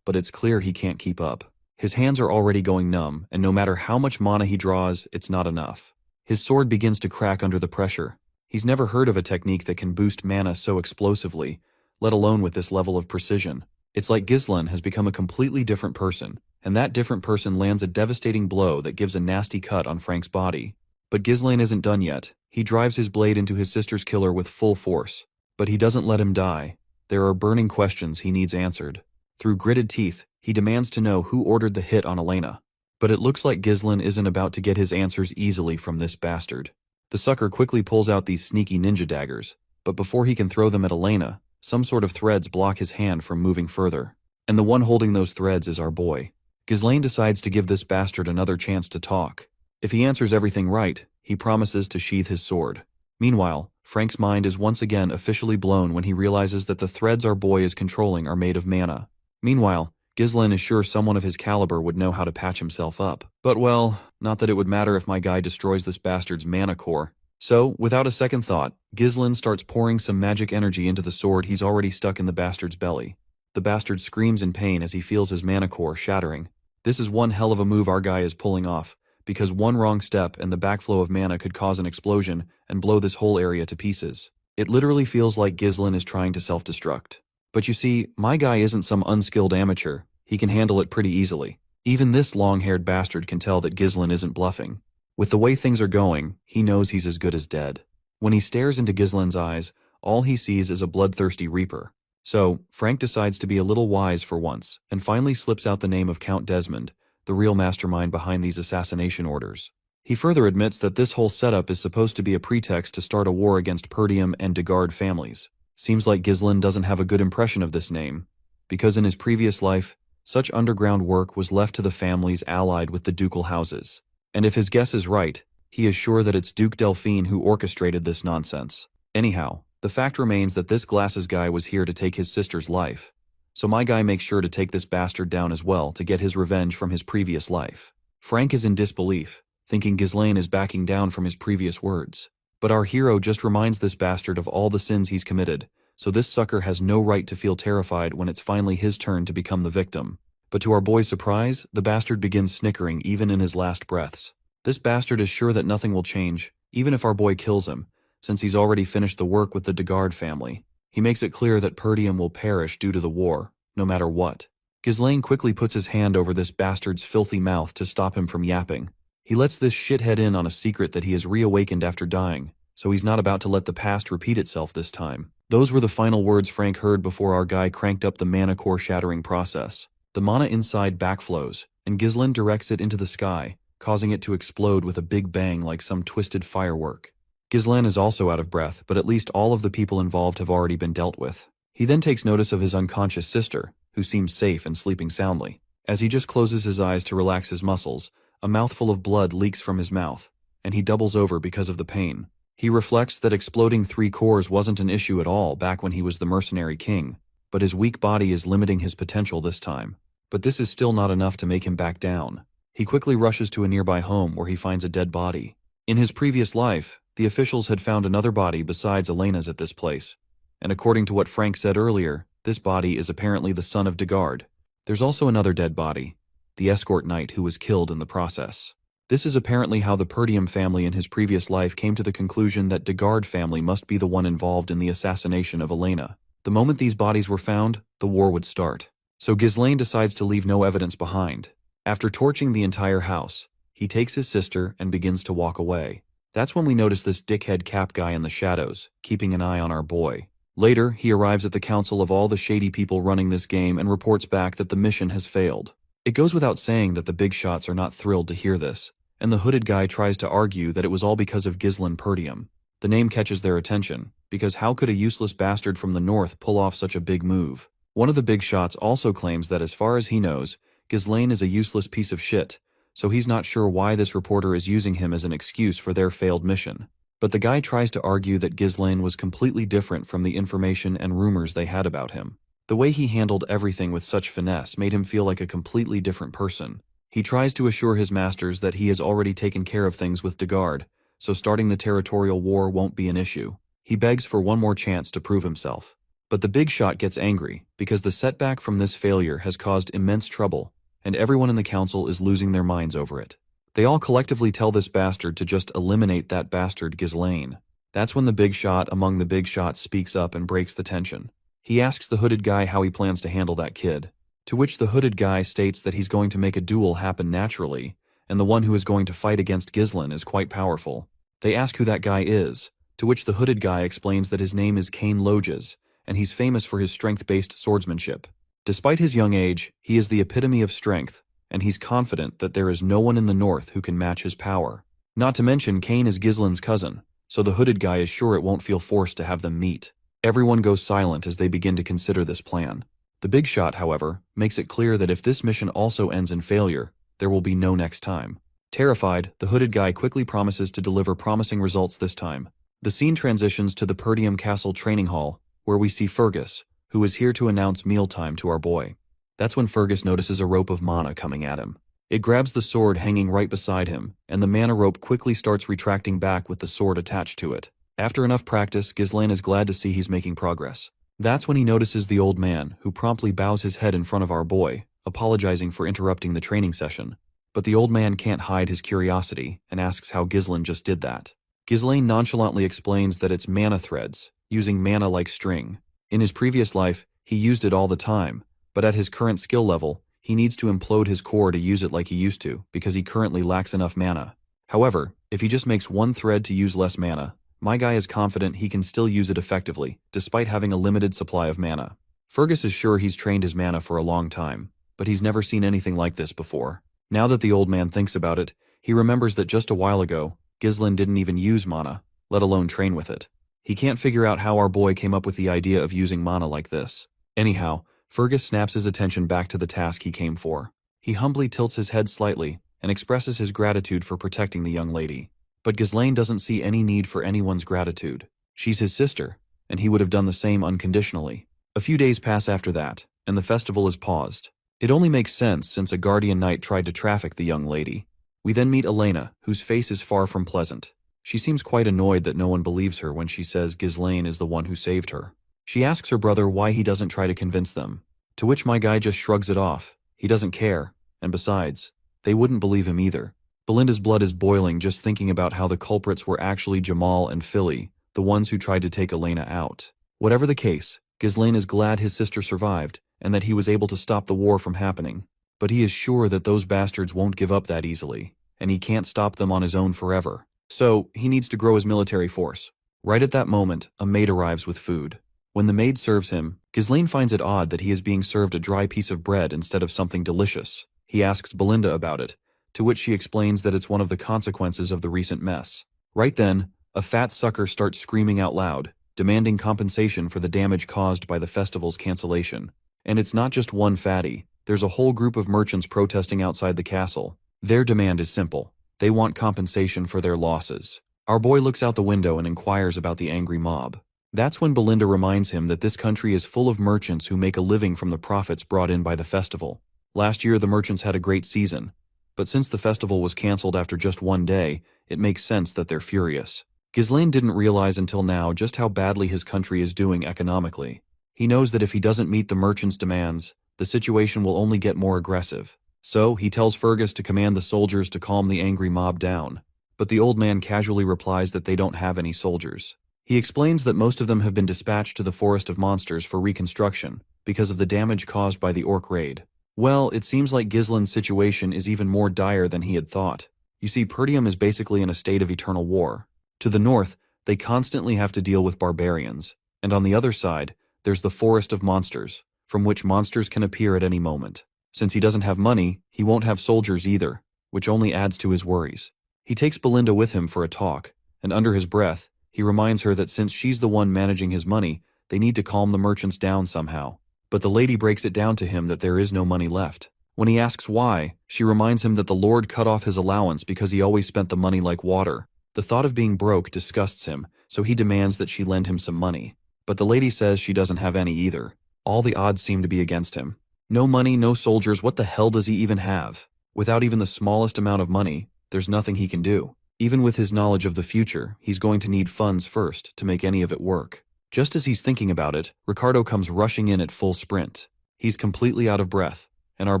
but it's clear he can't keep up. His hands are already going numb, and no matter how much mana he draws, it's not enough. His sword begins to crack under the pressure. He's never heard of a technique that can boost mana so explosively, let alone with this level of precision. It's like Ghislain has become a completely different person, and that different person lands a devastating blow that gives a nasty cut on Frank's body. But Ghislain isn't done yet. He drives his blade into his sister's killer with full force, but he doesn't let him die. There are burning questions he needs answered. Through gritted teeth, he demands to know who ordered the hit on Elena. But it looks like Ghislain isn't about to get his answers easily from this bastard. The sucker quickly pulls out these sneaky ninja daggers, but before he can throw them at Elena, some sort of threads block his hand from moving further. And the one holding those threads is our boy. Ghislain decides to give this bastard another chance to talk. If he answers everything right, he promises to sheath his sword. Meanwhile, Frank's mind is once again officially blown when he realizes that the threads our boy is controlling are made of mana. Meanwhile, Ghislain is sure someone of his caliber would know how to patch himself up. But well, not that it would matter if my guy destroys this bastard's mana core. So, without a second thought, Ghislain starts pouring some magic energy into the sword he's already stuck in the bastard's belly. The bastard screams in pain as he feels his mana core shattering. This is one hell of a move our guy is pulling off, because one wrong step and the backflow of mana could cause an explosion and blow this whole area to pieces. It literally feels like Ghislain is trying to self-destruct. But you see, my guy isn't some unskilled amateur. He can handle it pretty easily. Even this long-haired bastard can tell that Ghislain isn't bluffing. With the way things are going, he knows he's as good as dead. When he stares into Ghislain's eyes, all he sees is a bloodthirsty reaper. So, Frank decides to be a little wise for once, and finally slips out the name of Count Desmond, the real mastermind behind these assassination orders. He further admits that this whole setup is supposed to be a pretext to start a war against Perdium and Degard families. Seems like Ghislain doesn't have a good impression of this name, because in his previous life, Such underground work was left to the families allied with the ducal houses. And if his guess is right, he is sure that it's Duke Delphine who orchestrated this nonsense. Anyhow, the fact remains that this glasses guy was here to take his sister's life. So my guy makes sure to take this bastard down as well to get his revenge from his previous life. Frank is in disbelief, thinking Ghislaine is backing down from his previous words. But our hero just reminds this bastard of all the sins he's committed, so this sucker has no right to feel terrified when it's finally his turn to become the victim. But to our boy's surprise, the bastard begins snickering even in his last breaths. This bastard is sure that nothing will change, even if our boy kills him, since he's already finished the work with the Degard family. He makes it clear that Perdium will perish due to the war, no matter what. Ghislaine quickly puts his hand over this bastard's filthy mouth to stop him from yapping. He lets this shithead in on a secret that he has reawakened after dying, so he's not about to let the past repeat itself this time. Those were the final words Frank heard before our guy cranked up the mana core shattering process. The mana inside backflows, and Ghislaine directs it into the sky, causing it to explode with a big bang like some twisted firework. Ghislaine is also out of breath, but at least all of the people involved have already been dealt with. He then takes notice of his unconscious sister, who seems safe and sleeping soundly. As he just closes his eyes to relax his muscles, a mouthful of blood leaks from his mouth, and he doubles over because of the pain. He reflects that exploding 3 cores wasn't an issue at all back when he was the Mercenary King, but his weak body is limiting his potential this time. But this is still not enough to make him back down. He quickly rushes to a nearby home where he finds a dead body. In his previous life, the officials had found another body besides Elena's at this place, and according to what Frank said earlier, this body is apparently the son of Degard. There's also another dead body, the escort knight who was killed in the process. This is apparently how the Perdium family in his previous life came to the conclusion that Degard family must be the one involved in the assassination of Elena. The moment these bodies were found, the war would start. So Ghislaine decides to leave no evidence behind. After torching the entire house, he takes his sister and begins to walk away. That's when we notice this dickhead cap guy in the shadows, keeping an eye on our boy. Later, he arrives at the council of all the shady people running this game and reports back that the mission has failed. It goes without saying that the big shots are not thrilled to hear this, and the hooded guy tries to argue that it was all because of Ghislaine Perdium. The name catches their attention, because how could a useless bastard from the north pull off such a big move? One of the big shots also claims that as far as he knows, Ghislaine is a useless piece of shit, so he's not sure why this reporter is using him as an excuse for their failed mission. But the guy tries to argue that Ghislaine was completely different from the information and rumors they had about him. The way he handled everything with such finesse made him feel like a completely different person. He tries to assure his masters that he has already taken care of things with Degard, so starting the territorial war won't be an issue. He begs for one more chance to prove himself. But the big shot gets angry, because the setback from this failure has caused immense trouble, and everyone in the council is losing their minds over it. They all collectively tell this bastard to just eliminate that bastard Ghislaine. That's when the big shot among the big shots speaks up and breaks the tension. He asks the hooded guy how he plans to handle that kid, to which the hooded guy states that he's going to make a duel happen naturally, and the one who is going to fight against Ghislaine is quite powerful. They ask who that guy is, to which the hooded guy explains that his name is Cain Loges, and he's famous for his strength-based swordsmanship. Despite his young age, he is the epitome of strength, and he's confident that there is no one in the north who can match his power. Not to mention Cain is Ghislaine's cousin, so the hooded guy is sure it won't feel forced to have them meet. Everyone goes silent as they begin to consider this plan. The big shot, however, makes it clear that if this mission also ends in failure, there will be no next time. Terrified, the hooded guy quickly promises to deliver promising results this time. The scene transitions to the Perdium Castle training hall, where we see Fergus, who is here to announce mealtime to our boy. That's when Fergus notices a rope of mana coming at him. It grabs the sword hanging right beside him, and the mana rope quickly starts retracting back with the sword attached to it. After enough practice, Ghislaine is glad to see he's making progress. That's when he notices the old man, who promptly bows his head in front of our boy, apologizing for interrupting the training session. But the old man can't hide his curiosity, and asks how Ghislaine just did that. Ghislaine nonchalantly explains that it's mana threads, using mana like string. In his previous life, he used it all the time, but at his current skill level, he needs to implode his core to use it like he used to, because he currently lacks enough mana. However, if he just makes one thread to use less mana, my guy is confident he can still use it effectively, despite having a limited supply of mana. Fergus is sure he's trained his mana for a long time, but he's never seen anything like this before. Now that the old man thinks about it, he remembers that just a while ago, Ghislaine didn't even use mana, let alone train with it. He can't figure out how our boy came up with the idea of using mana like this. Anyhow, Fergus snaps his attention back to the task he came for. He humbly tilts his head slightly and expresses his gratitude for protecting the young lady. But Ghislaine doesn't see any need for anyone's gratitude. She's his sister, and he would have done the same unconditionally. A few days pass after that, and the festival is paused. It only makes sense since a guardian knight tried to traffic the young lady. We then meet Elena, whose face is far from pleasant. She seems quite annoyed that no one believes her when she says Ghislaine is the one who saved her. She asks her brother why he doesn't try to convince them, to which my guy just shrugs it off. He doesn't care, and besides, they wouldn't believe him either. Belinda's blood is boiling just thinking about how the culprits were actually Jamal and Philly, the ones who tried to take Elena out. Whatever the case, Ghislaine is glad his sister survived, and that he was able to stop the war from happening. But he is sure that those bastards won't give up that easily, and he can't stop them on his own forever. So, he needs to grow his military force. Right at that moment, a maid arrives with food. When the maid serves him, Ghislaine finds it odd that he is being served a dry piece of bread instead of something delicious. He asks Belinda about it, to which she explains that it's one of the consequences of the recent mess. Right then, a fat sucker starts screaming out loud, demanding compensation for the damage caused by the festival's cancellation. And it's not just one fatty, there's a whole group of merchants protesting outside the castle. Their demand is simple. They want compensation for their losses. Our boy looks out the window and inquires about the angry mob. That's when Belinda reminds him that this country is full of merchants who make a living from the profits brought in by the festival. Last year the merchants had a great season, but since the festival was cancelled after just one day, it makes sense that they're furious. Ghislaine didn't realize until now just how badly his country is doing economically. He knows that if he doesn't meet the merchants' demands, the situation will only get more aggressive. So, he tells Fergus to command the soldiers to calm the angry mob down. But the old man casually replies that they don't have any soldiers. He explains that most of them have been dispatched to the Forest of Monsters for reconstruction, because of the damage caused by the orc raid. Well, it seems like Ghislaine's situation is even more dire than he had thought. You see, Perdium is basically in a state of eternal war. To the north, they constantly have to deal with barbarians, and on the other side, there's the Forest of Monsters, from which monsters can appear at any moment. Since he doesn't have money, he won't have soldiers either, which only adds to his worries. He takes Belinda with him for a talk, and under his breath, he reminds her that since she's the one managing his money, they need to calm the merchants down somehow. But the lady breaks it down to him that there is no money left. When he asks why, she reminds him that the Lord cut off his allowance because he always spent the money like water. The thought of being broke disgusts him, so he demands that she lend him some money. But the lady says she doesn't have any either. All the odds seem to be against him. No money, no soldiers, what the hell does he even have? Without even the smallest amount of money, there's nothing he can do. Even with his knowledge of the future, he's going to need funds first to make any of it work. Just as he's thinking about it, Ricardo comes rushing in at full sprint. He's completely out of breath, and our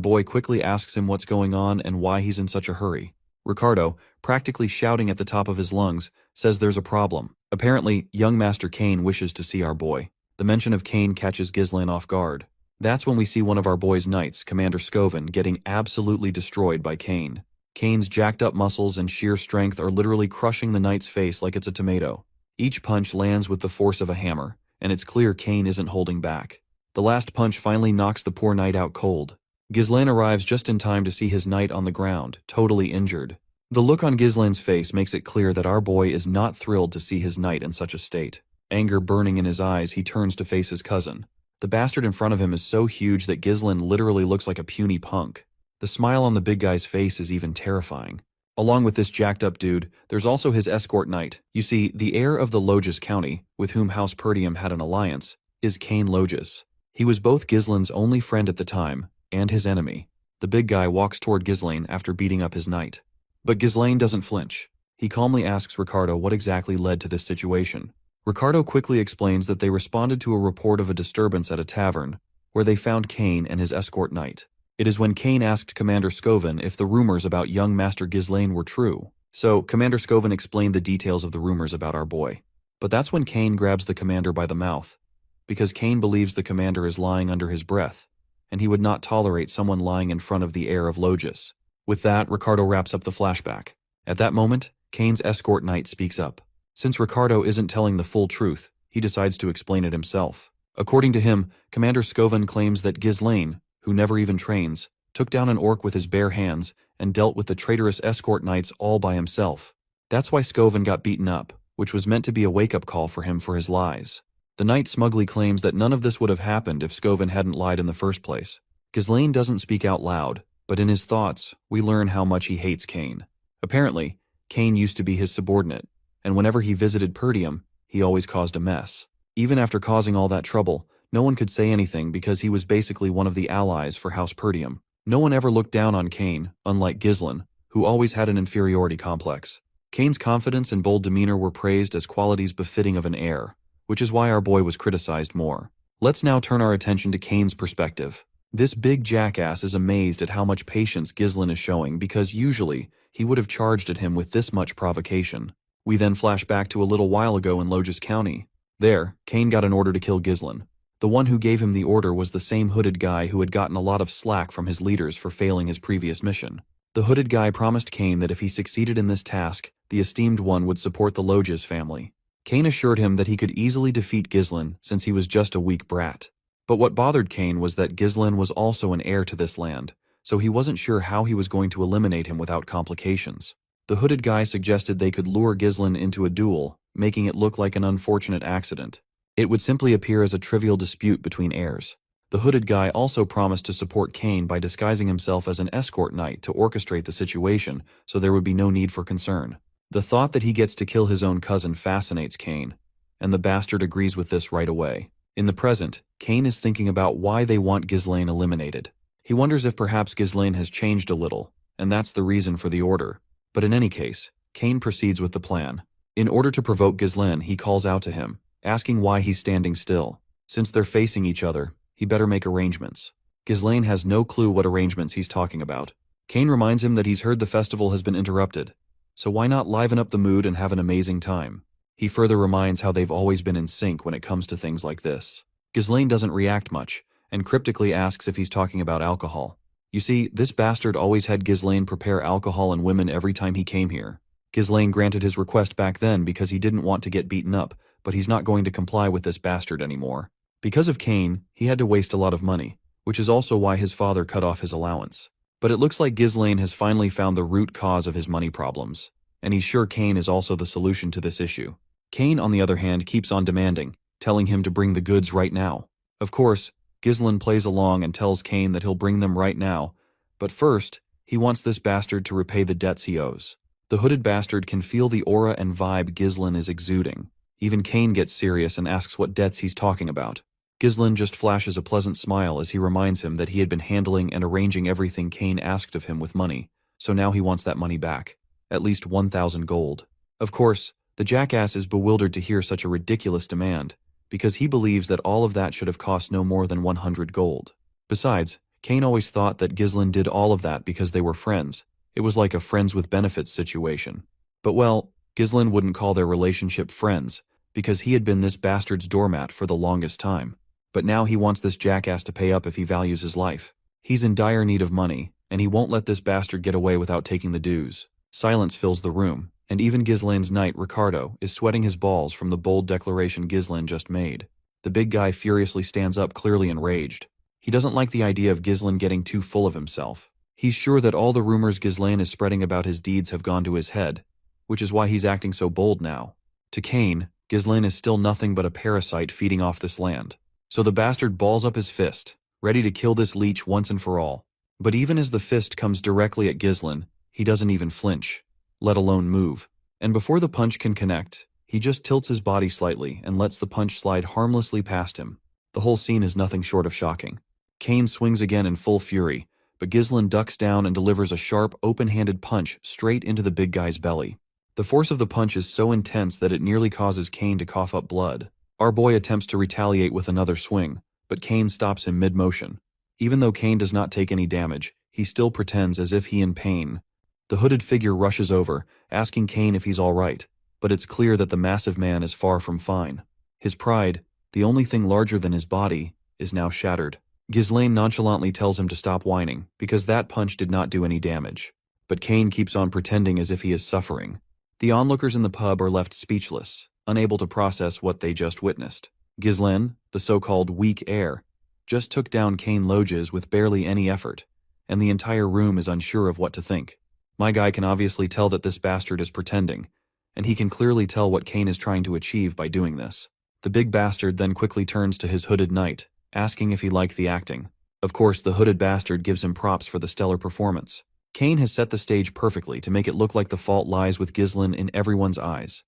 boy quickly asks him what's going on and why he's in such a hurry. Ricardo, practically shouting at the top of his lungs, says there's a problem. Apparently, young Master Kane wishes to see our boy. The mention of Kane catches Ghislaine off guard. That's when we see one of our boy's knights, Commander Scoven, getting absolutely destroyed by Kane. Kane's jacked up muscles and sheer strength are literally crushing the knight's face like it's a tomato. Each punch lands with the force of a hammer, and it's clear Kane isn't holding back. The last punch finally knocks the poor knight out cold. Ghislaine arrives just in time to see his knight on the ground, totally injured. The look on Ghislaine's face makes it clear that our boy is not thrilled to see his knight in such a state. Anger burning in his eyes, he turns to face his cousin. The bastard in front of him is so huge that Ghislaine literally looks like a puny punk. The smile on the big guy's face is even terrifying. Along with this jacked up dude, there's also his escort knight. You see, the heir of the Logis County, with whom House Perdium had an alliance, is Kane Logis. He was both Ghislaine's only friend at the time, and his enemy. The big guy walks toward Ghislaine after beating up his knight. But Ghislaine doesn't flinch. He calmly asks Ricardo what exactly led to this situation. Ricardo quickly explains that they responded to a report of a disturbance at a tavern, where they found Kane and his escort knight. It is when Kane asked Commander Scoven if the rumors about young Master Ghislaine were true. So, Commander Scoven explained the details of the rumors about our boy. But that's when Kane grabs the commander by the mouth, because Kane believes the commander is lying under his breath, and he would not tolerate someone lying in front of the heir of Logis. With that, Ricardo wraps up the flashback. At that moment, Kane's escort knight speaks up. Since Ricardo isn't telling the full truth, he decides to explain it himself. According to him, Commander Scoven claims that Ghislaine, who never even trains, took down an orc with his bare hands and dealt with the traitorous escort knights all by himself. That's why Scoven got beaten up, which was meant to be a wake-up call for him for his lies. The knight smugly claims that none of this would have happened if Scoven hadn't lied in the first place. Ghislaine doesn't speak out loud, but in his thoughts, we learn how much he hates Cain. Apparently, Cain used to be his subordinate, and whenever he visited Perdium, he always caused a mess. Even after causing all that trouble, no one could say anything because he was basically one of the allies for House Perdium. No one ever looked down on Cain, unlike Ghislaine, who always had an inferiority complex. Cain's confidence and bold demeanor were praised as qualities befitting of an heir, which is why our boy was criticized more. Let's now turn our attention to Cain's perspective. This big jackass is amazed at how much patience Ghislaine is showing because usually he would have charged at him with this much provocation. We then flash back to a little while ago in Logis County. There, Cain got an order to kill Ghislaine. The one who gave him the order was the same hooded guy who had gotten a lot of slack from his leaders for failing his previous mission. The hooded guy promised Cain that if he succeeded in this task, the esteemed one would support the Logis family. Cain assured him that he could easily defeat Ghislaine since he was just a weak brat. But what bothered Cain was that Ghislaine was also an heir to this land, so he wasn't sure how he was going to eliminate him without complications. The hooded guy suggested they could lure Ghislaine into a duel, making it look like an unfortunate accident. It would simply appear as a trivial dispute between heirs. The hooded guy also promised to support Cain by disguising himself as an escort knight to orchestrate the situation so there would be no need for concern. The thought that he gets to kill his own cousin fascinates Cain, and the bastard agrees with this right away. In the present, Cain is thinking about why they want Ghislaine eliminated. He wonders if perhaps Ghislaine has changed a little, and that's the reason for the order. But in any case, Cain proceeds with the plan. In order to provoke Ghislaine, he calls out to him, asking why he's standing still. Since they're facing each other, he better make arrangements. Ghislaine has no clue what arrangements he's talking about. Cain reminds him that he's heard the festival has been interrupted, so why not liven up the mood and have an amazing time? He further reminds how they've always been in sync when it comes to things like this. Ghislaine doesn't react much, and cryptically asks if he's talking about alcohol. You see, this bastard always had Ghislaine prepare alcohol and women every time he came here. Ghislaine granted his request back then because he didn't want to get beaten up, but he's not going to comply with this bastard anymore. Because of Cain, he had to waste a lot of money, which is also why his father cut off his allowance. But it looks like Ghislaine has finally found the root cause of his money problems, and he's sure Cain is also the solution to this issue. Cain, on the other hand, keeps on demanding, telling him to bring the goods right now. Of course, Ghislaine plays along and tells Cain that he'll bring them right now, but first, he wants this bastard to repay the debts he owes. The hooded bastard can feel the aura and vibe Ghislaine is exuding. Even Cain gets serious and asks what debts he's talking about. Ghislaine just flashes a pleasant smile as he reminds him that he had been handling and arranging everything Cain asked of him with money, so now he wants that money back. At least 1,000 gold. Of course, the jackass is bewildered to hear such a ridiculous demand, because he believes that all of that should have cost no more than 100 gold. Besides, Cain always thought that Ghislaine did all of that because they were friends. It was like a friends with benefits situation. But well, Ghislaine wouldn't call their relationship friends, because he had been this bastard's doormat for the longest time. But now he wants this jackass to pay up if he values his life. He's in dire need of money, and he won't let this bastard get away without taking the dues. Silence fills the room, and even Ghislaine's knight, Ricardo, is sweating his balls from the bold declaration Ghislaine just made. The big guy furiously stands up, clearly enraged. He doesn't like the idea of Ghislaine getting too full of himself. He's sure that all the rumors Ghislaine is spreading about his deeds have gone to his head, which is why he's acting so bold now. To Cain, Ghislaine is still nothing but a parasite feeding off this land. So the bastard balls up his fist, ready to kill this leech once and for all. But even as the fist comes directly at Ghislaine, he doesn't even flinch, let alone move. And before the punch can connect, he just tilts his body slightly and lets the punch slide harmlessly past him. The whole scene is nothing short of shocking. Cain swings again in full fury, but Ghislaine ducks down and delivers a sharp, open-handed punch straight into the big guy's belly. The force of the punch is so intense that it nearly causes Cain to cough up blood. Our boy attempts to retaliate with another swing, but Cain stops him mid-motion. Even though Cain does not take any damage, he still pretends as if he's in pain. The hooded figure rushes over, asking Cain if he's all right, but it's clear that the massive man is far from fine. His pride, the only thing larger than his body, is now shattered. Ghislaine nonchalantly tells him to stop whining, because that punch did not do any damage. But Cain keeps on pretending as if he is suffering. The onlookers in the pub are left speechless, unable to process what they just witnessed. Ghislaine, the so-called weak heir, just took down Cain Logis with barely any effort, and the entire room is unsure of what to think. My guy can obviously tell that this bastard is pretending, and he can clearly tell what Cain is trying to achieve by doing this. The big bastard then quickly turns to his hooded knight, asking if he liked the acting. Of course, the hooded bastard gives him props for the stellar performance. Kane has set the stage perfectly to make it look like the fault lies with Ghislain in everyone's eyes.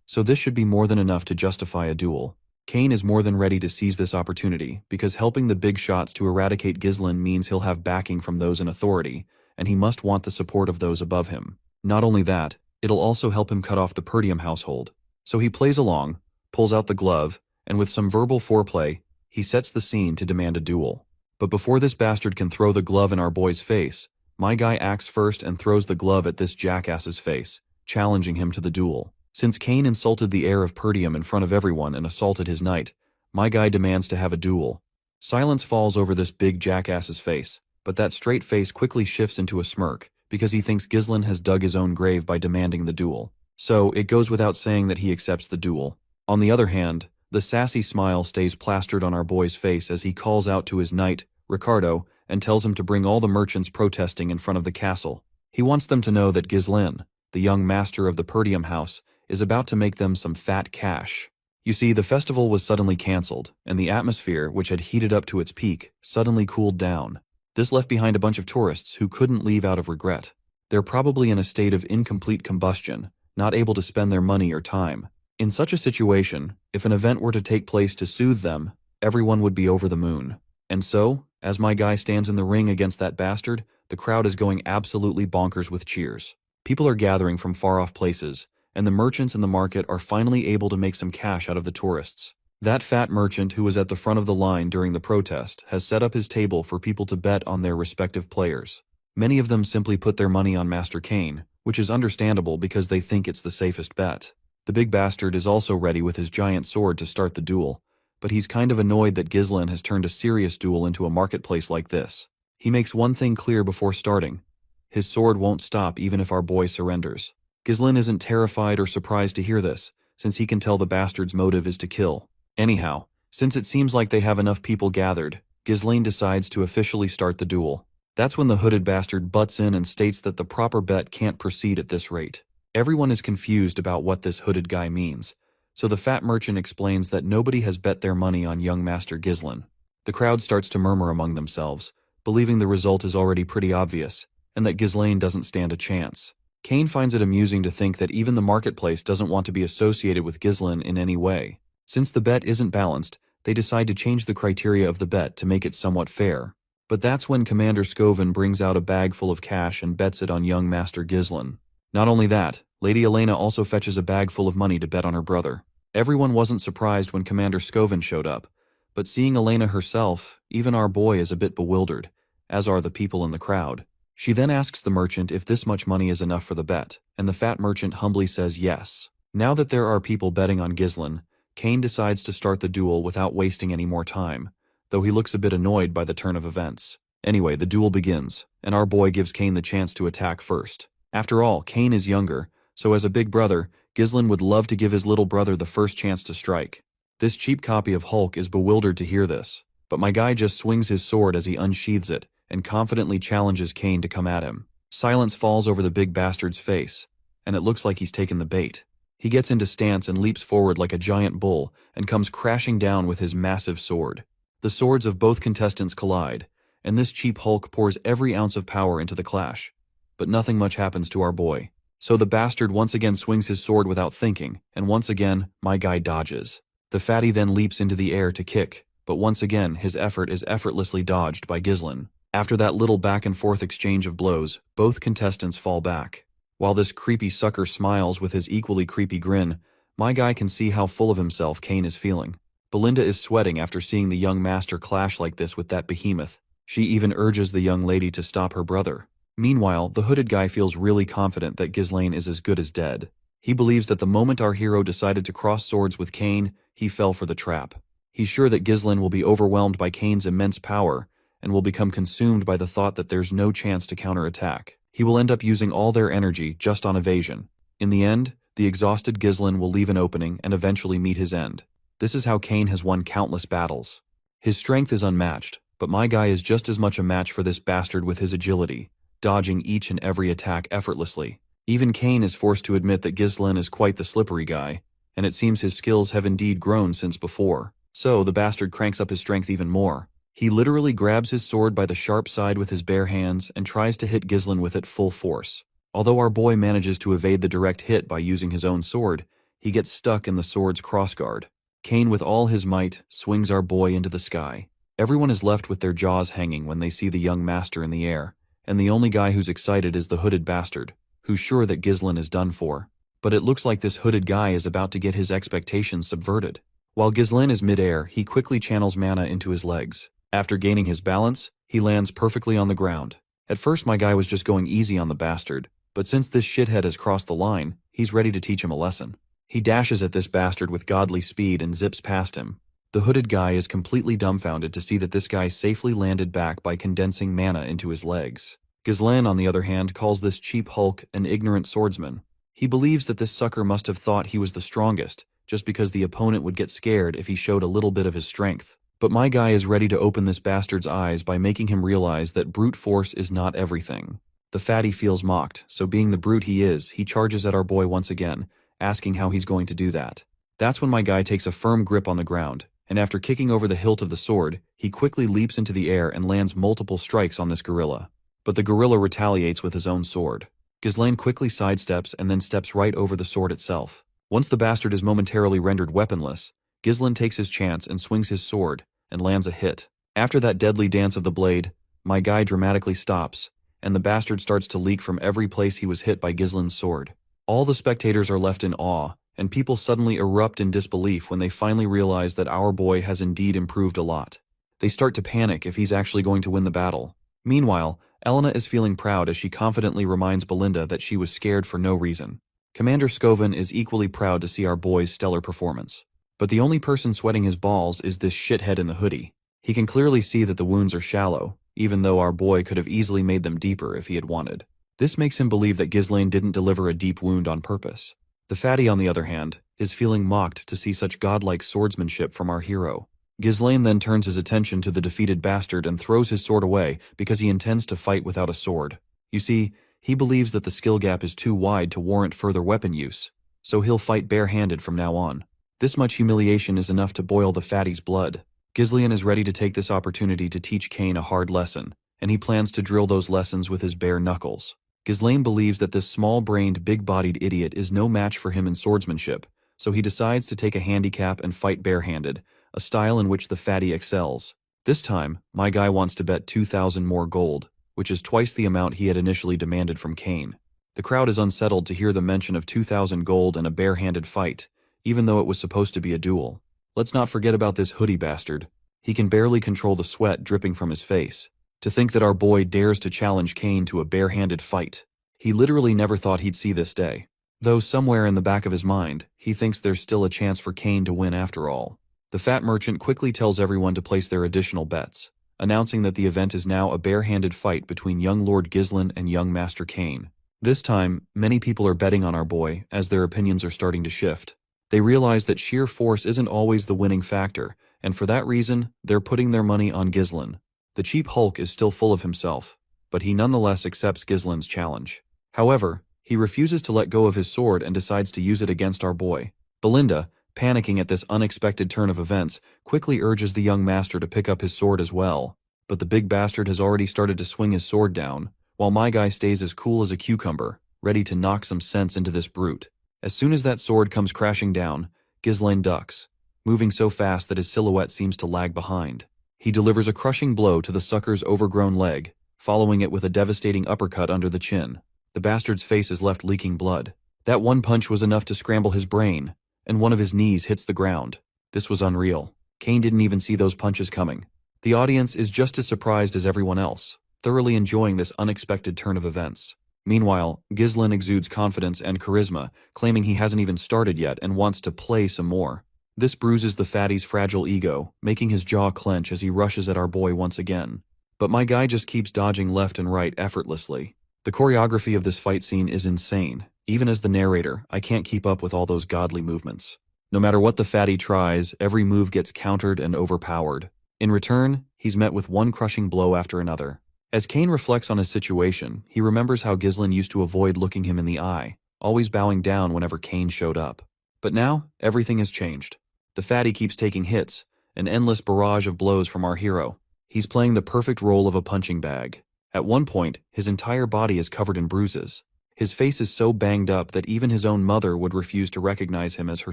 So this should be more than enough to justify a duel. Kane is more than ready to seize this opportunity, because helping the big shots to eradicate Ghislain means he'll have backing from those in authority, and he must want the support of those above him. Not only that, it'll also help him cut off the Perdium household. So he plays along, pulls out the glove, and with some verbal foreplay, he sets the scene to demand a duel. But before this bastard can throw the glove in our boy's face, my guy acts first and throws the glove at this jackass's face, challenging him to the duel. Since Kane insulted the heir of Perdium in front of everyone and assaulted his knight, my guy demands to have a duel. Silence falls over this big jackass's face, but that straight face quickly shifts into a smirk, because he thinks Ghislain has dug his own grave by demanding the duel. So, it goes without saying that he accepts the duel. On the other hand, the sassy smile stays plastered on our boy's face as he calls out to his knight, Ricardo, and tells him to bring all the merchants protesting in front of the castle. He wants them to know that Ghislain, the young master of the Perdium house, is about to make them some fat cash. You see, the festival was suddenly cancelled, and the atmosphere, which had heated up to its peak, suddenly cooled down. This left behind a bunch of tourists who couldn't leave out of regret. They're probably in a state of incomplete combustion, not able to spend their money or time. In such a situation, if an event were to take place to soothe them, everyone would be over the moon. And so, as my guy stands in the ring against that bastard, the crowd is going absolutely bonkers with cheers. People are gathering from far-off places, and the merchants in the market are finally able to make some cash out of the tourists. That fat merchant who was at the front of the line during the protest has set up his table for people to bet on their respective players. Many of them simply put their money on Master Kane, which is understandable because they think it's the safest bet. The big bastard is also ready with his giant sword to start the duel, but he's kind of annoyed that Ghislain has turned a serious duel into a marketplace like this. He makes one thing clear before starting. His sword won't stop even if our boy surrenders. Ghislain isn't terrified or surprised to hear this, since he can tell the bastard's motive is to kill. Anyhow, since it seems like they have enough people gathered, Ghislain decides to officially start the duel. That's when the hooded bastard butts in and states that the proper bet can't proceed at this rate. Everyone is confused about what this hooded guy means, so the fat merchant explains that nobody has bet their money on young Master Ghislain. The crowd starts to murmur among themselves, believing the result is already pretty obvious, and that Ghislain doesn't stand a chance. Kane finds it amusing to think that even the marketplace doesn't want to be associated with Ghislain in any way. Since the bet isn't balanced, they decide to change the criteria of the bet to make it somewhat fair. But that's when Commander Scoven brings out a bag full of cash and bets it on young Master Ghislain. Not only that, Lady Elena also fetches a bag full of money to bet on her brother. Everyone wasn't surprised when Commander Scoven showed up, but seeing Elena herself, even our boy is a bit bewildered, as are the people in the crowd. She then asks the merchant if this much money is enough for the bet, and the fat merchant humbly says yes. Now that there are people betting on Ghislain, Kane decides to start the duel without wasting any more time, though he looks a bit annoyed by the turn of events. Anyway, the duel begins, and our boy gives Kane the chance to attack first. After all, Kane is younger, so as a big brother, Ghislain would love to give his little brother the first chance to strike. This cheap copy of Hulk is bewildered to hear this, but my guy just swings his sword as he unsheathes it, and confidently challenges Kane to come at him. Silence falls over the big bastard's face, and it looks like he's taken the bait. He gets into stance and leaps forward like a giant bull, and comes crashing down with his massive sword. The swords of both contestants collide, and this cheap Hulk pours every ounce of power into the clash. But nothing much happens to our boy. So the bastard once again swings his sword without thinking, and once again, my guy dodges. The fatty then leaps into the air to kick, but once again his effort is effortlessly dodged by Ghislain. After that little back and forth exchange of blows, both contestants fall back. While this creepy sucker smiles with his equally creepy grin, my guy can see how full of himself Kane is feeling. Belinda is sweating after seeing the young master clash like this with that behemoth. She even urges the young lady to stop her brother. Meanwhile, the hooded guy feels really confident that Ghislain is as good as dead. He believes that the moment our hero decided to cross swords with Kane, he fell for the trap. He's sure that Ghislain will be overwhelmed by Kane's immense power, and will become consumed by the thought that there's no chance to counterattack. He will end up using all their energy just on evasion. In the end, the exhausted Ghislain will leave an opening and eventually meet his end. This is how Kane has won countless battles. His strength is unmatched, but my guy is just as much a match for this bastard with his agility, dodging each and every attack effortlessly. Even Kane is forced to admit that Ghislain is quite the slippery guy. and it seems his skills have indeed grown since before. So, the bastard cranks up his strength even more. He literally grabs his sword by the sharp side with his bare hands and tries to hit Ghislain with it full force. Although our boy manages to evade the direct hit by using his own sword, he gets stuck in the sword's crossguard. Cain, with all his might, swings our boy into the sky. Everyone is left with their jaws hanging when they see the young master in the air, and the only guy who's excited is the hooded bastard, who's sure that Ghislain is done for. But it looks like this hooded guy is about to get his expectations subverted. While Ghislain is mid-air, he quickly channels mana into his legs. After gaining his balance, he lands perfectly on the ground. At first my guy was just going easy on the bastard, but since this shithead has crossed the line, he's ready to teach him a lesson. He dashes at this bastard with godly speed and zips past him. The hooded guy is completely dumbfounded to see that this guy safely landed back by condensing mana into his legs. Ghislain, on the other hand, calls this cheap hulk an ignorant swordsman. He believes that this sucker must have thought he was the strongest, just because the opponent would get scared if he showed a little bit of his strength. But my guy is ready to open this bastard's eyes by making him realize that brute force is not everything. The fatty feels mocked, so being the brute he is, he charges at our boy once again, asking how he's going to do that. That's when my guy takes a firm grip on the ground, and after kicking over the hilt of the sword, he quickly leaps into the air and lands multiple strikes on this gorilla. But the gorilla retaliates with his own sword. Ghislain quickly sidesteps and then steps right over the sword itself. Once the bastard is momentarily rendered weaponless, Ghislain takes his chance and swings his sword, and lands a hit. After that deadly dance of the blade, my guy dramatically stops, and the bastard starts to leak from every place he was hit by Ghislain's sword. All the spectators are left in awe, and people suddenly erupt in disbelief when they finally realize that our boy has indeed improved a lot. They start to panic if he's actually going to win the battle. Meanwhile, Elena is feeling proud as she confidently reminds Belinda that she was scared for no reason. Commander Scoven is equally proud to see our boy's stellar performance. But the only person sweating his balls is this shithead in the hoodie. He can clearly see that the wounds are shallow, even though our boy could have easily made them deeper if he had wanted. This makes him believe that Ghislain didn't deliver a deep wound on purpose. The fatty, on the other hand, is feeling mocked to see such godlike swordsmanship from our hero. Ghislain then turns his attention to the defeated bastard and throws his sword away because he intends to fight without a sword. You see, he believes that the skill gap is too wide to warrant further weapon use, so he'll fight bare-handed from now on. This much humiliation is enough to boil the fatty's blood. Ghislain is ready to take this opportunity to teach Cain a hard lesson, and he plans to drill those lessons with his bare knuckles. Ghislain believes that this small-brained, big-bodied idiot is no match for him in swordsmanship, so he decides to take a handicap and fight bare-handed, a style in which the fatty excels. This time, my guy wants to bet 2,000 more gold, which is twice the amount he had initially demanded from Cain. The crowd is unsettled to hear the mention of 2,000 gold and a bare-handed fight, even though it was supposed to be a duel. Let's not forget about this hoodie bastard. He can barely control the sweat dripping from his face. To think that our boy dares to challenge Cain to a bare-handed fight. He literally never thought he'd see this day. Though somewhere in the back of his mind, he thinks there's still a chance for Cain to win after all. The fat merchant quickly tells everyone to place their additional bets, announcing that the event is now a bare-handed fight between young Lord Ghislain and young Master Cain. This time, many people are betting on our boy, as their opinions are starting to shift. They realize that sheer force isn't always the winning factor, and for that reason, they're putting their money on Ghislain. The cheap hulk is still full of himself, but he nonetheless accepts Ghislain's challenge. However, he refuses to let go of his sword and decides to use it against our boy. Belinda, panicking at this unexpected turn of events, quickly urges the young master to pick up his sword as well. But the big bastard has already started to swing his sword down, while my guy stays as cool as a cucumber, ready to knock some sense into this brute. As soon as that sword comes crashing down, Ghislain ducks, moving so fast that his silhouette seems to lag behind. He delivers a crushing blow to the sucker's overgrown leg, following it with a devastating uppercut under the chin. The bastard's face is left leaking blood. That one punch was enough to scramble his brain, and one of his knees hits the ground. This was unreal. Cain didn't even see those punches coming. The audience is just as surprised as everyone else, thoroughly enjoying this unexpected turn of events. Meanwhile, Ghislain exudes confidence and charisma, claiming he hasn't even started yet and wants to play some more. This bruises the fatty's fragile ego, making his jaw clench as he rushes at our boy once again. But my guy just keeps dodging left and right effortlessly. The choreography of this fight scene is insane. Even as the narrator, I can't keep up with all those godly movements. No matter what the fatty tries, every move gets countered and overpowered. In return, he's met with one crushing blow after another. As Cain reflects on his situation, he remembers how Ghislain used to avoid looking him in the eye, always bowing down whenever Cain showed up. But now, everything has changed. The fatty keeps taking hits, an endless barrage of blows from our hero. He's playing the perfect role of a punching bag. At one point, his entire body is covered in bruises. His face is so banged up that even his own mother would refuse to recognize him as her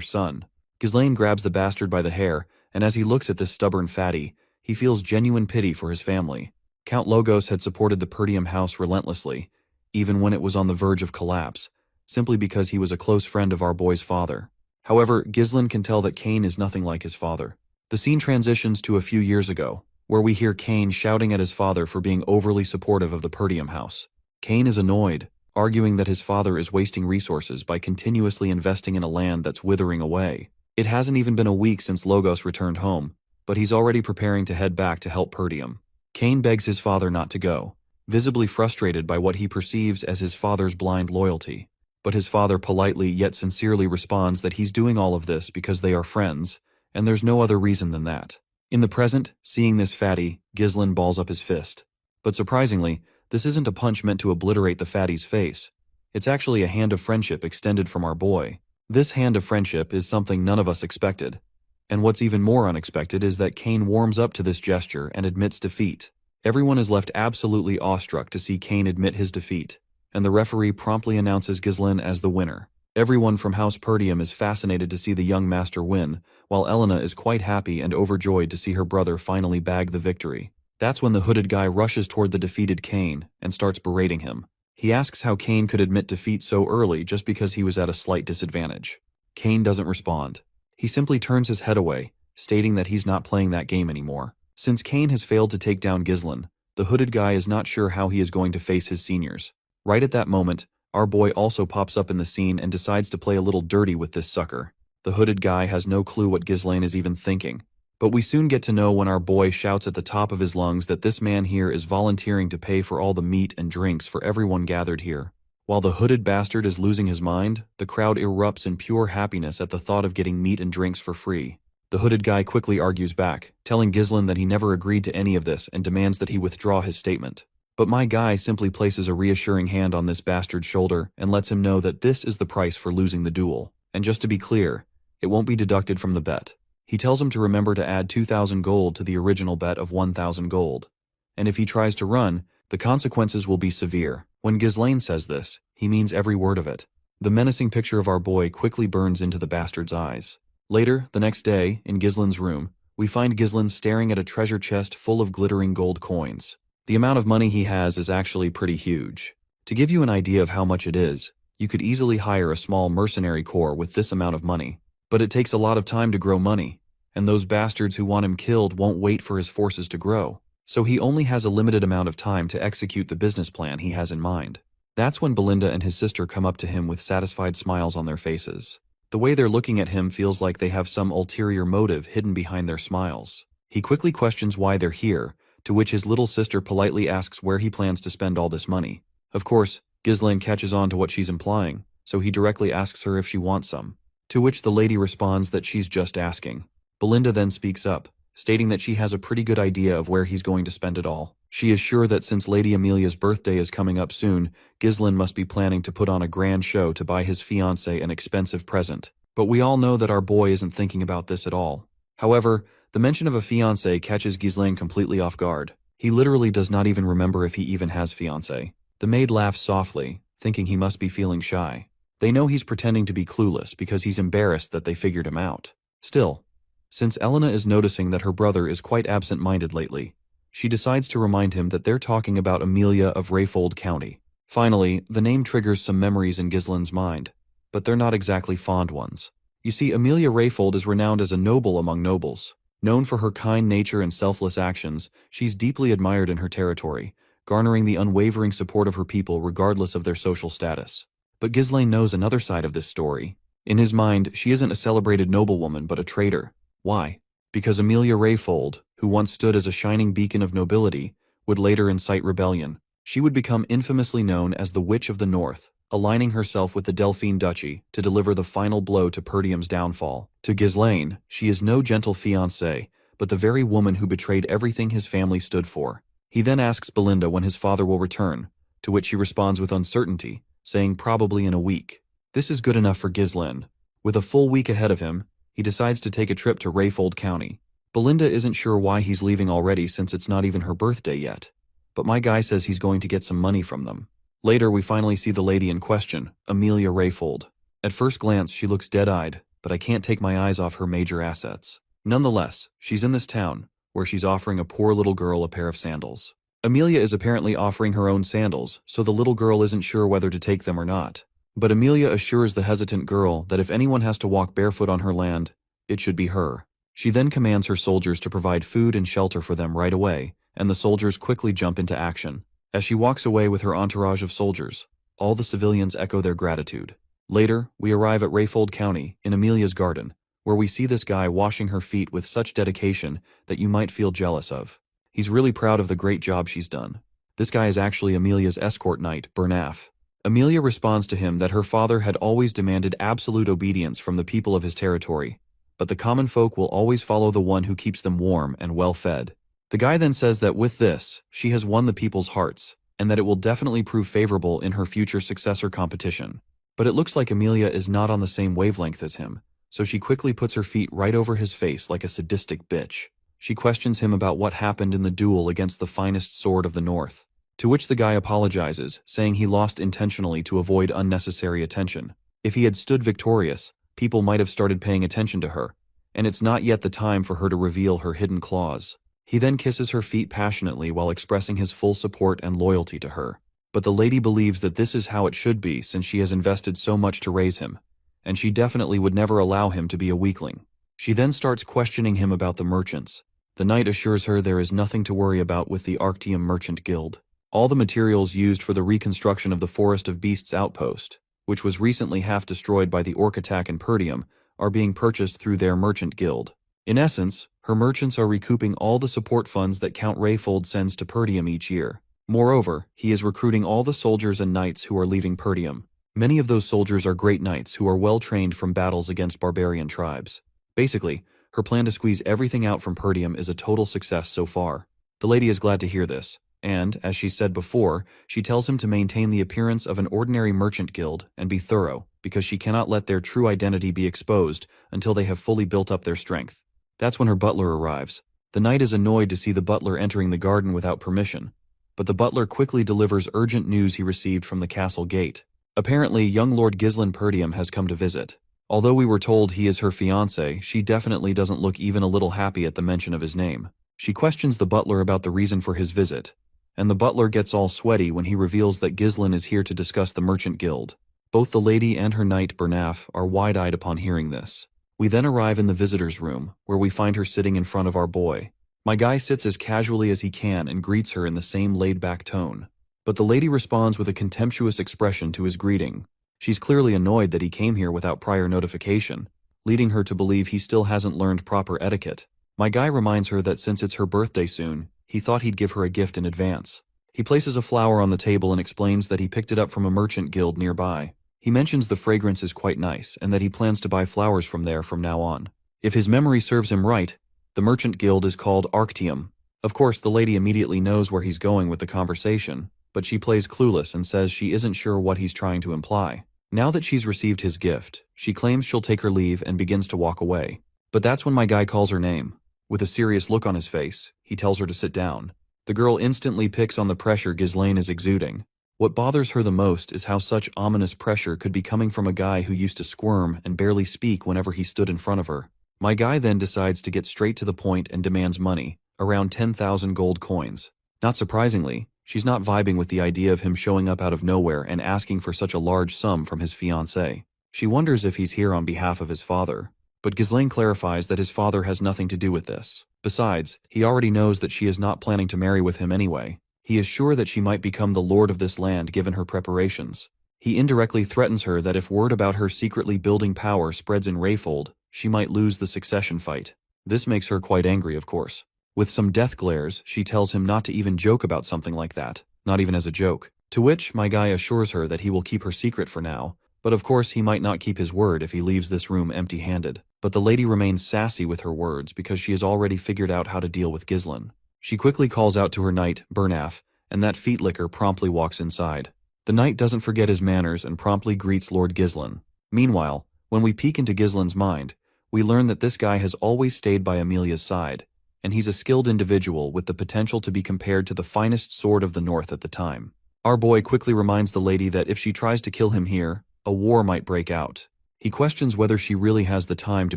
son. Ghislaine grabs the bastard by the hair, and as he looks at this stubborn fatty, he feels genuine pity for his family. Count Logos had supported the Perdium house relentlessly, even when it was on the verge of collapse, simply because he was a close friend of our boy's father. However, Ghislaine can tell that Cain is nothing like his father. The scene transitions to a few years ago, where we hear Cain shouting at his father for being overly supportive of the Perdium house. Cain is annoyed, arguing that his father is wasting resources by continuously investing in a land that's withering away. It hasn't even been a week since Logos returned home, but he's already preparing to head back to help Perdium. Cain begs his father not to go, visibly frustrated by what he perceives as his father's blind loyalty. But his father politely yet sincerely responds that he's doing all of this because they are friends, and there's no other reason than that. In the present, seeing this fatty, Ghislaine balls up his fist. But surprisingly, this isn't a punch meant to obliterate the fatty's face. It's actually a hand of friendship extended from our boy. This hand of friendship is something none of us expected. And what's even more unexpected is that Cain warms up to this gesture and admits defeat. Everyone is left absolutely awestruck to see Cain admit his defeat, and the referee promptly announces Ghislaine as the winner. Everyone from House Perdium is fascinated to see the young master win, while Elena is quite happy and overjoyed to see her brother finally bag the victory. That's when the hooded guy rushes toward the defeated Cain and starts berating him. He asks how Cain could admit defeat so early just because he was at a slight disadvantage. Cain doesn't respond. He simply turns his head away, stating that he's not playing that game anymore. Since Cain has failed to take down Ghislaine, the hooded guy is not sure how he is going to face his seniors. Right at that moment, our boy also pops up in the scene and decides to play a little dirty with this sucker. The hooded guy has no clue what Ghislaine is even thinking. But we soon get to know when our boy shouts at the top of his lungs that this man here is volunteering to pay for all the meat and drinks for everyone gathered here. While the hooded bastard is losing his mind, the crowd erupts in pure happiness at the thought of getting meat and drinks for free. The hooded guy quickly argues back, telling Ghislaine that he never agreed to any of this and demands that he withdraw his statement. But my guy simply places a reassuring hand on this bastard's shoulder and lets him know that this is the price for losing the duel. And just to be clear, it won't be deducted from the bet. He tells him to remember to add 2,000 gold to the original bet of 1,000 gold. And if he tries to run, the consequences will be severe. When Ghislaine says this, he means every word of it. The menacing picture of our boy quickly burns into the bastard's eyes. Later, the next day, in Ghislaine's room, we find Ghislaine staring at a treasure chest full of glittering gold coins. The amount of money he has is actually pretty huge. To give you an idea of how much it is, you could easily hire a small mercenary corps with this amount of money. But it takes a lot of time to grow money, and those bastards who want him killed won't wait for his forces to grow. So he only has a limited amount of time to execute the business plan he has in mind. That's when Belinda and his sister come up to him with satisfied smiles on their faces. The way they're looking at him feels like they have some ulterior motive hidden behind their smiles. He quickly questions why they're here, to which his little sister politely asks where he plans to spend all this money. Of course, Ghislaine catches on to what she's implying, so he directly asks her if she wants some. To which the lady responds that she's just asking. Belinda then speaks up, stating that she has a pretty good idea of where he's going to spend it all. She is sure that since Lady Amelia's birthday is coming up soon, Ghislaine must be planning to put on a grand show to buy his fiancée an expensive present. But we all know that our boy isn't thinking about this at all. However, the mention of a fiancé catches Ghislaine completely off guard. He literally does not even remember if he even has fiancé. The maid laughs softly, thinking he must be feeling shy. They know he's pretending to be clueless because he's embarrassed that they figured him out. Still, since Elena is noticing that her brother is quite absent-minded lately, she decides to remind him that they're talking about Amelia of Rayfold County. Finally, the name triggers some memories in Ghislaine's mind, but they're not exactly fond ones. You see, Amelia Rayfold is renowned as a noble among nobles. Known for her kind nature and selfless actions, she's deeply admired in her territory, garnering the unwavering support of her people regardless of their social status. But Ghislaine knows another side of this story. In his mind, she isn't a celebrated noblewoman but a traitor. Why? Because Amelia Rayfold, who once stood as a shining beacon of nobility, would later incite rebellion. She would become infamously known as the Witch of the North, aligning herself with the Delphine Duchy to deliver the final blow to Perdium's downfall. To Ghislaine, she is no gentle fiancée, but the very woman who betrayed everything his family stood for. He then asks Belinda when his father will return, to which she responds with uncertainty, saying probably in a week. This is good enough for Ghislaine. With a full week ahead of him, he decides to take a trip to Rayfold County. Belinda isn't sure why he's leaving already since it's not even her birthday yet, but my guy says he's going to get some money from them. Later, we finally see the lady in question, Amelia Rayfold. At first glance, she looks dead-eyed, but I can't take my eyes off her major assets. Nonetheless, she's in this town, where she's offering a poor little girl a pair of sandals. Amelia is apparently offering her own sandals, so the little girl isn't sure whether to take them or not. But Amelia assures the hesitant girl that if anyone has to walk barefoot on her land, it should be her. She then commands her soldiers to provide food and shelter for them right away, and the soldiers quickly jump into action. As she walks away with her entourage of soldiers, all the civilians echo their gratitude. Later, we arrive at Rayfold County, in Amelia's garden, where we see this guy washing her feet with such dedication that you might feel jealous of. He's really proud of the great job she's done. This guy is actually Amelia's escort knight, Bernaf. Amelia responds to him that her father had always demanded absolute obedience from the people of his territory, but the common folk will always follow the one who keeps them warm and well-fed. The guy then says that with this, she has won the people's hearts, and that it will definitely prove favorable in her future successor competition. But it looks like Amelia is not on the same wavelength as him, so she quickly puts her feet right over his face like a sadistic bitch. She questions him about what happened in the duel against the finest sword of the North, to which the guy apologizes, saying he lost intentionally to avoid unnecessary attention. If he had stood victorious, people might have started paying attention to her, and it's not yet the time for her to reveal her hidden claws. He then kisses her feet passionately while expressing his full support and loyalty to her. But the lady believes that this is how it should be since she has invested so much to raise him, and she definitely would never allow him to be a weakling. She then starts questioning him about the merchants. The knight assures her there is nothing to worry about with the Arctium Merchant Guild. All the materials used for the reconstruction of the Forest of Beasts outpost, which was recently half destroyed by the orc attack in Perdium, are being purchased through their merchant guild. In essence, her merchants are recouping all the support funds that Count Rayfold sends to Perdium each year. Moreover, he is recruiting all the soldiers and knights who are leaving Perdium. Many of those soldiers are great knights who are well trained from battles against barbarian tribes. Basically, her plan to squeeze everything out from Perdium is a total success so far. The lady is glad to hear this, and, as she said before, she tells him to maintain the appearance of an ordinary merchant guild and be thorough, because she cannot let their true identity be exposed until they have fully built up their strength. That's when her butler arrives. The knight is annoyed to see the butler entering the garden without permission, but the butler quickly delivers urgent news he received from the castle gate. Apparently, young Lord Ghislain Perdium has come to visit. Although we were told he is her fiancé, she definitely doesn't look even a little happy at the mention of his name. She questions the butler about the reason for his visit, and the butler gets all sweaty when he reveals that Ghislain is here to discuss the Merchant Guild. Both the lady and her knight Bernaf are wide-eyed upon hearing this. We then arrive in the visitor's room, where we find her sitting in front of our boy. My guy sits as casually as he can and greets her in the same laid-back tone. But the lady responds with a contemptuous expression to his greeting. She's clearly annoyed that he came here without prior notification, leading her to believe he still hasn't learned proper etiquette. My guy reminds her that since it's her birthday soon, he thought he'd give her a gift in advance. He places a flower on the table and explains that he picked it up from a merchant guild nearby. He mentions the fragrance is quite nice and that he plans to buy flowers from there from now on. If his memory serves him right, the merchant guild is called Arctium. Of course, the lady immediately knows where he's going with the conversation, but she plays clueless and says she isn't sure what he's trying to imply. Now that she's received his gift, she claims she'll take her leave and begins to walk away. But that's when my guy calls her name. With a serious look on his face, he tells her to sit down. The girl instantly picks on the pressure Ghislain is exuding. What bothers her the most is how such ominous pressure could be coming from a guy who used to squirm and barely speak whenever he stood in front of her. My guy then decides to get straight to the point and demands money, around 10,000 gold coins. Not surprisingly, she's not vibing with the idea of him showing up out of nowhere and asking for such a large sum from his fiancée. She wonders if he's here on behalf of his father, but Ghislain clarifies that his father has nothing to do with this. Besides, he already knows that she is not planning to marry with him anyway. He is sure that she might become the lord of this land given her preparations. He indirectly threatens her that if word about her secretly building power spreads in Rayfold, she might lose the succession fight. This makes her quite angry, of course. With some death glares, she tells him not to even joke about something like that, not even as a joke. To which my guy assures her that he will keep her secret for now, but of course he might not keep his word if he leaves this room empty-handed. But the lady remains sassy with her words because she has already figured out how to deal with Ghislain. She quickly calls out to her knight, Bernaf, and that feet licker promptly walks inside. The knight doesn't forget his manners and promptly greets Lord Ghislain. Meanwhile, When we peek into Ghislaine's mind, we learn that this guy has always stayed by Amelia's side, and he's a skilled individual with the potential to be compared to the finest sword of the North at the time. Our boy quickly reminds the lady that if she tries to kill him here, a war might break out. He questions whether she really has the time to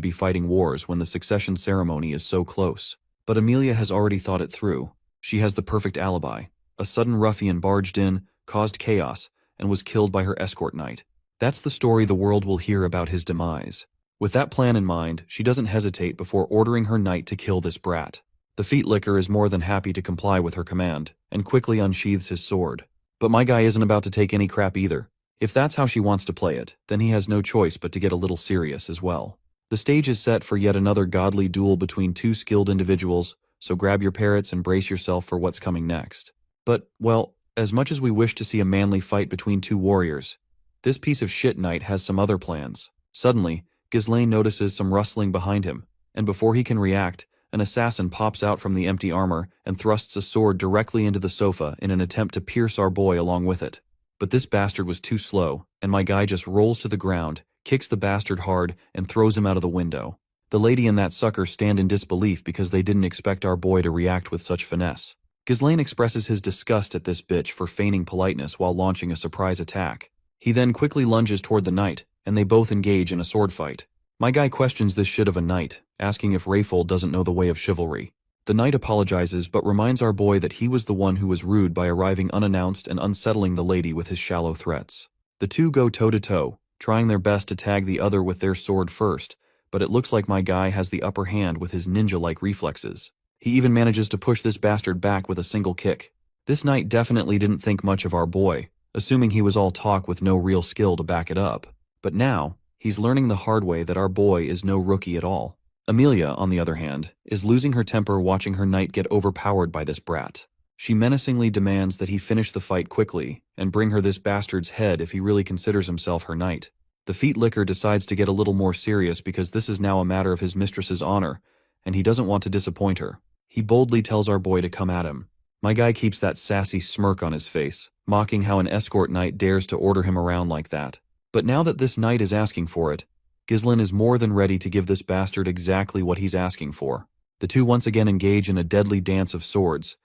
be fighting wars when the succession ceremony is so close. But Amelia has already thought it through. She has the perfect alibi. A sudden ruffian barged in, caused chaos, and was killed by her escort knight. That's the story the world will hear about his demise. With that plan in mind, she doesn't hesitate before ordering her knight to kill this brat. The feet licker is more than happy to comply with her command, and quickly unsheathes his sword. But my guy isn't about to take any crap either. If that's how she wants to play it, then he has no choice but to get a little serious as well. The stage is set for yet another godly duel between two skilled individuals, so grab your parrots and brace yourself for what's coming next. But, well, as much as we wish to see a manly fight between two warriors, this piece of shit knight has some other plans. Suddenly, Ghislaine notices some rustling behind him, and before he can react, an assassin pops out from the empty armor and thrusts a sword directly into the sofa in an attempt to pierce our boy along with it. But this bastard was too slow, and my guy just rolls to the ground, kicks the bastard hard, and throws him out of the window. The lady and that sucker stand in disbelief because they didn't expect our boy to react with such finesse. Ghislaine expresses his disgust at this bitch for feigning politeness while launching a surprise attack. He then quickly lunges toward the knight, and they both engage in a sword fight. My guy questions this shit of a knight, asking if Rayfold doesn't know the way of chivalry. The knight apologizes but reminds our boy that he was the one who was rude by arriving unannounced and unsettling the lady with his shallow threats. The two go toe-to-toe, trying their best to tag the other with their sword first, but it looks like my guy has the upper hand with his ninja-like reflexes. He even manages to push this bastard back with a single kick. This knight definitely didn't think much of our boy, assuming he was all talk with no real skill to back it up. But now, he's learning the hard way that our boy is no rookie at all. Amelia, on the other hand, is losing her temper watching her knight get overpowered by this brat. She menacingly demands that he finish the fight quickly and bring her this bastard's head if he really considers himself her knight. The feet licker decides to get a little more serious because this is now a matter of his mistress's honor, and he doesn't want to disappoint her. He boldly tells our boy to come at him. My guy keeps that sassy smirk on his face, mocking how an escort knight dares to order him around like that. But now that this knight is asking for it, Ghislaine is more than ready to give this bastard exactly what he's asking for. The two once again engage in a deadly dance of swords,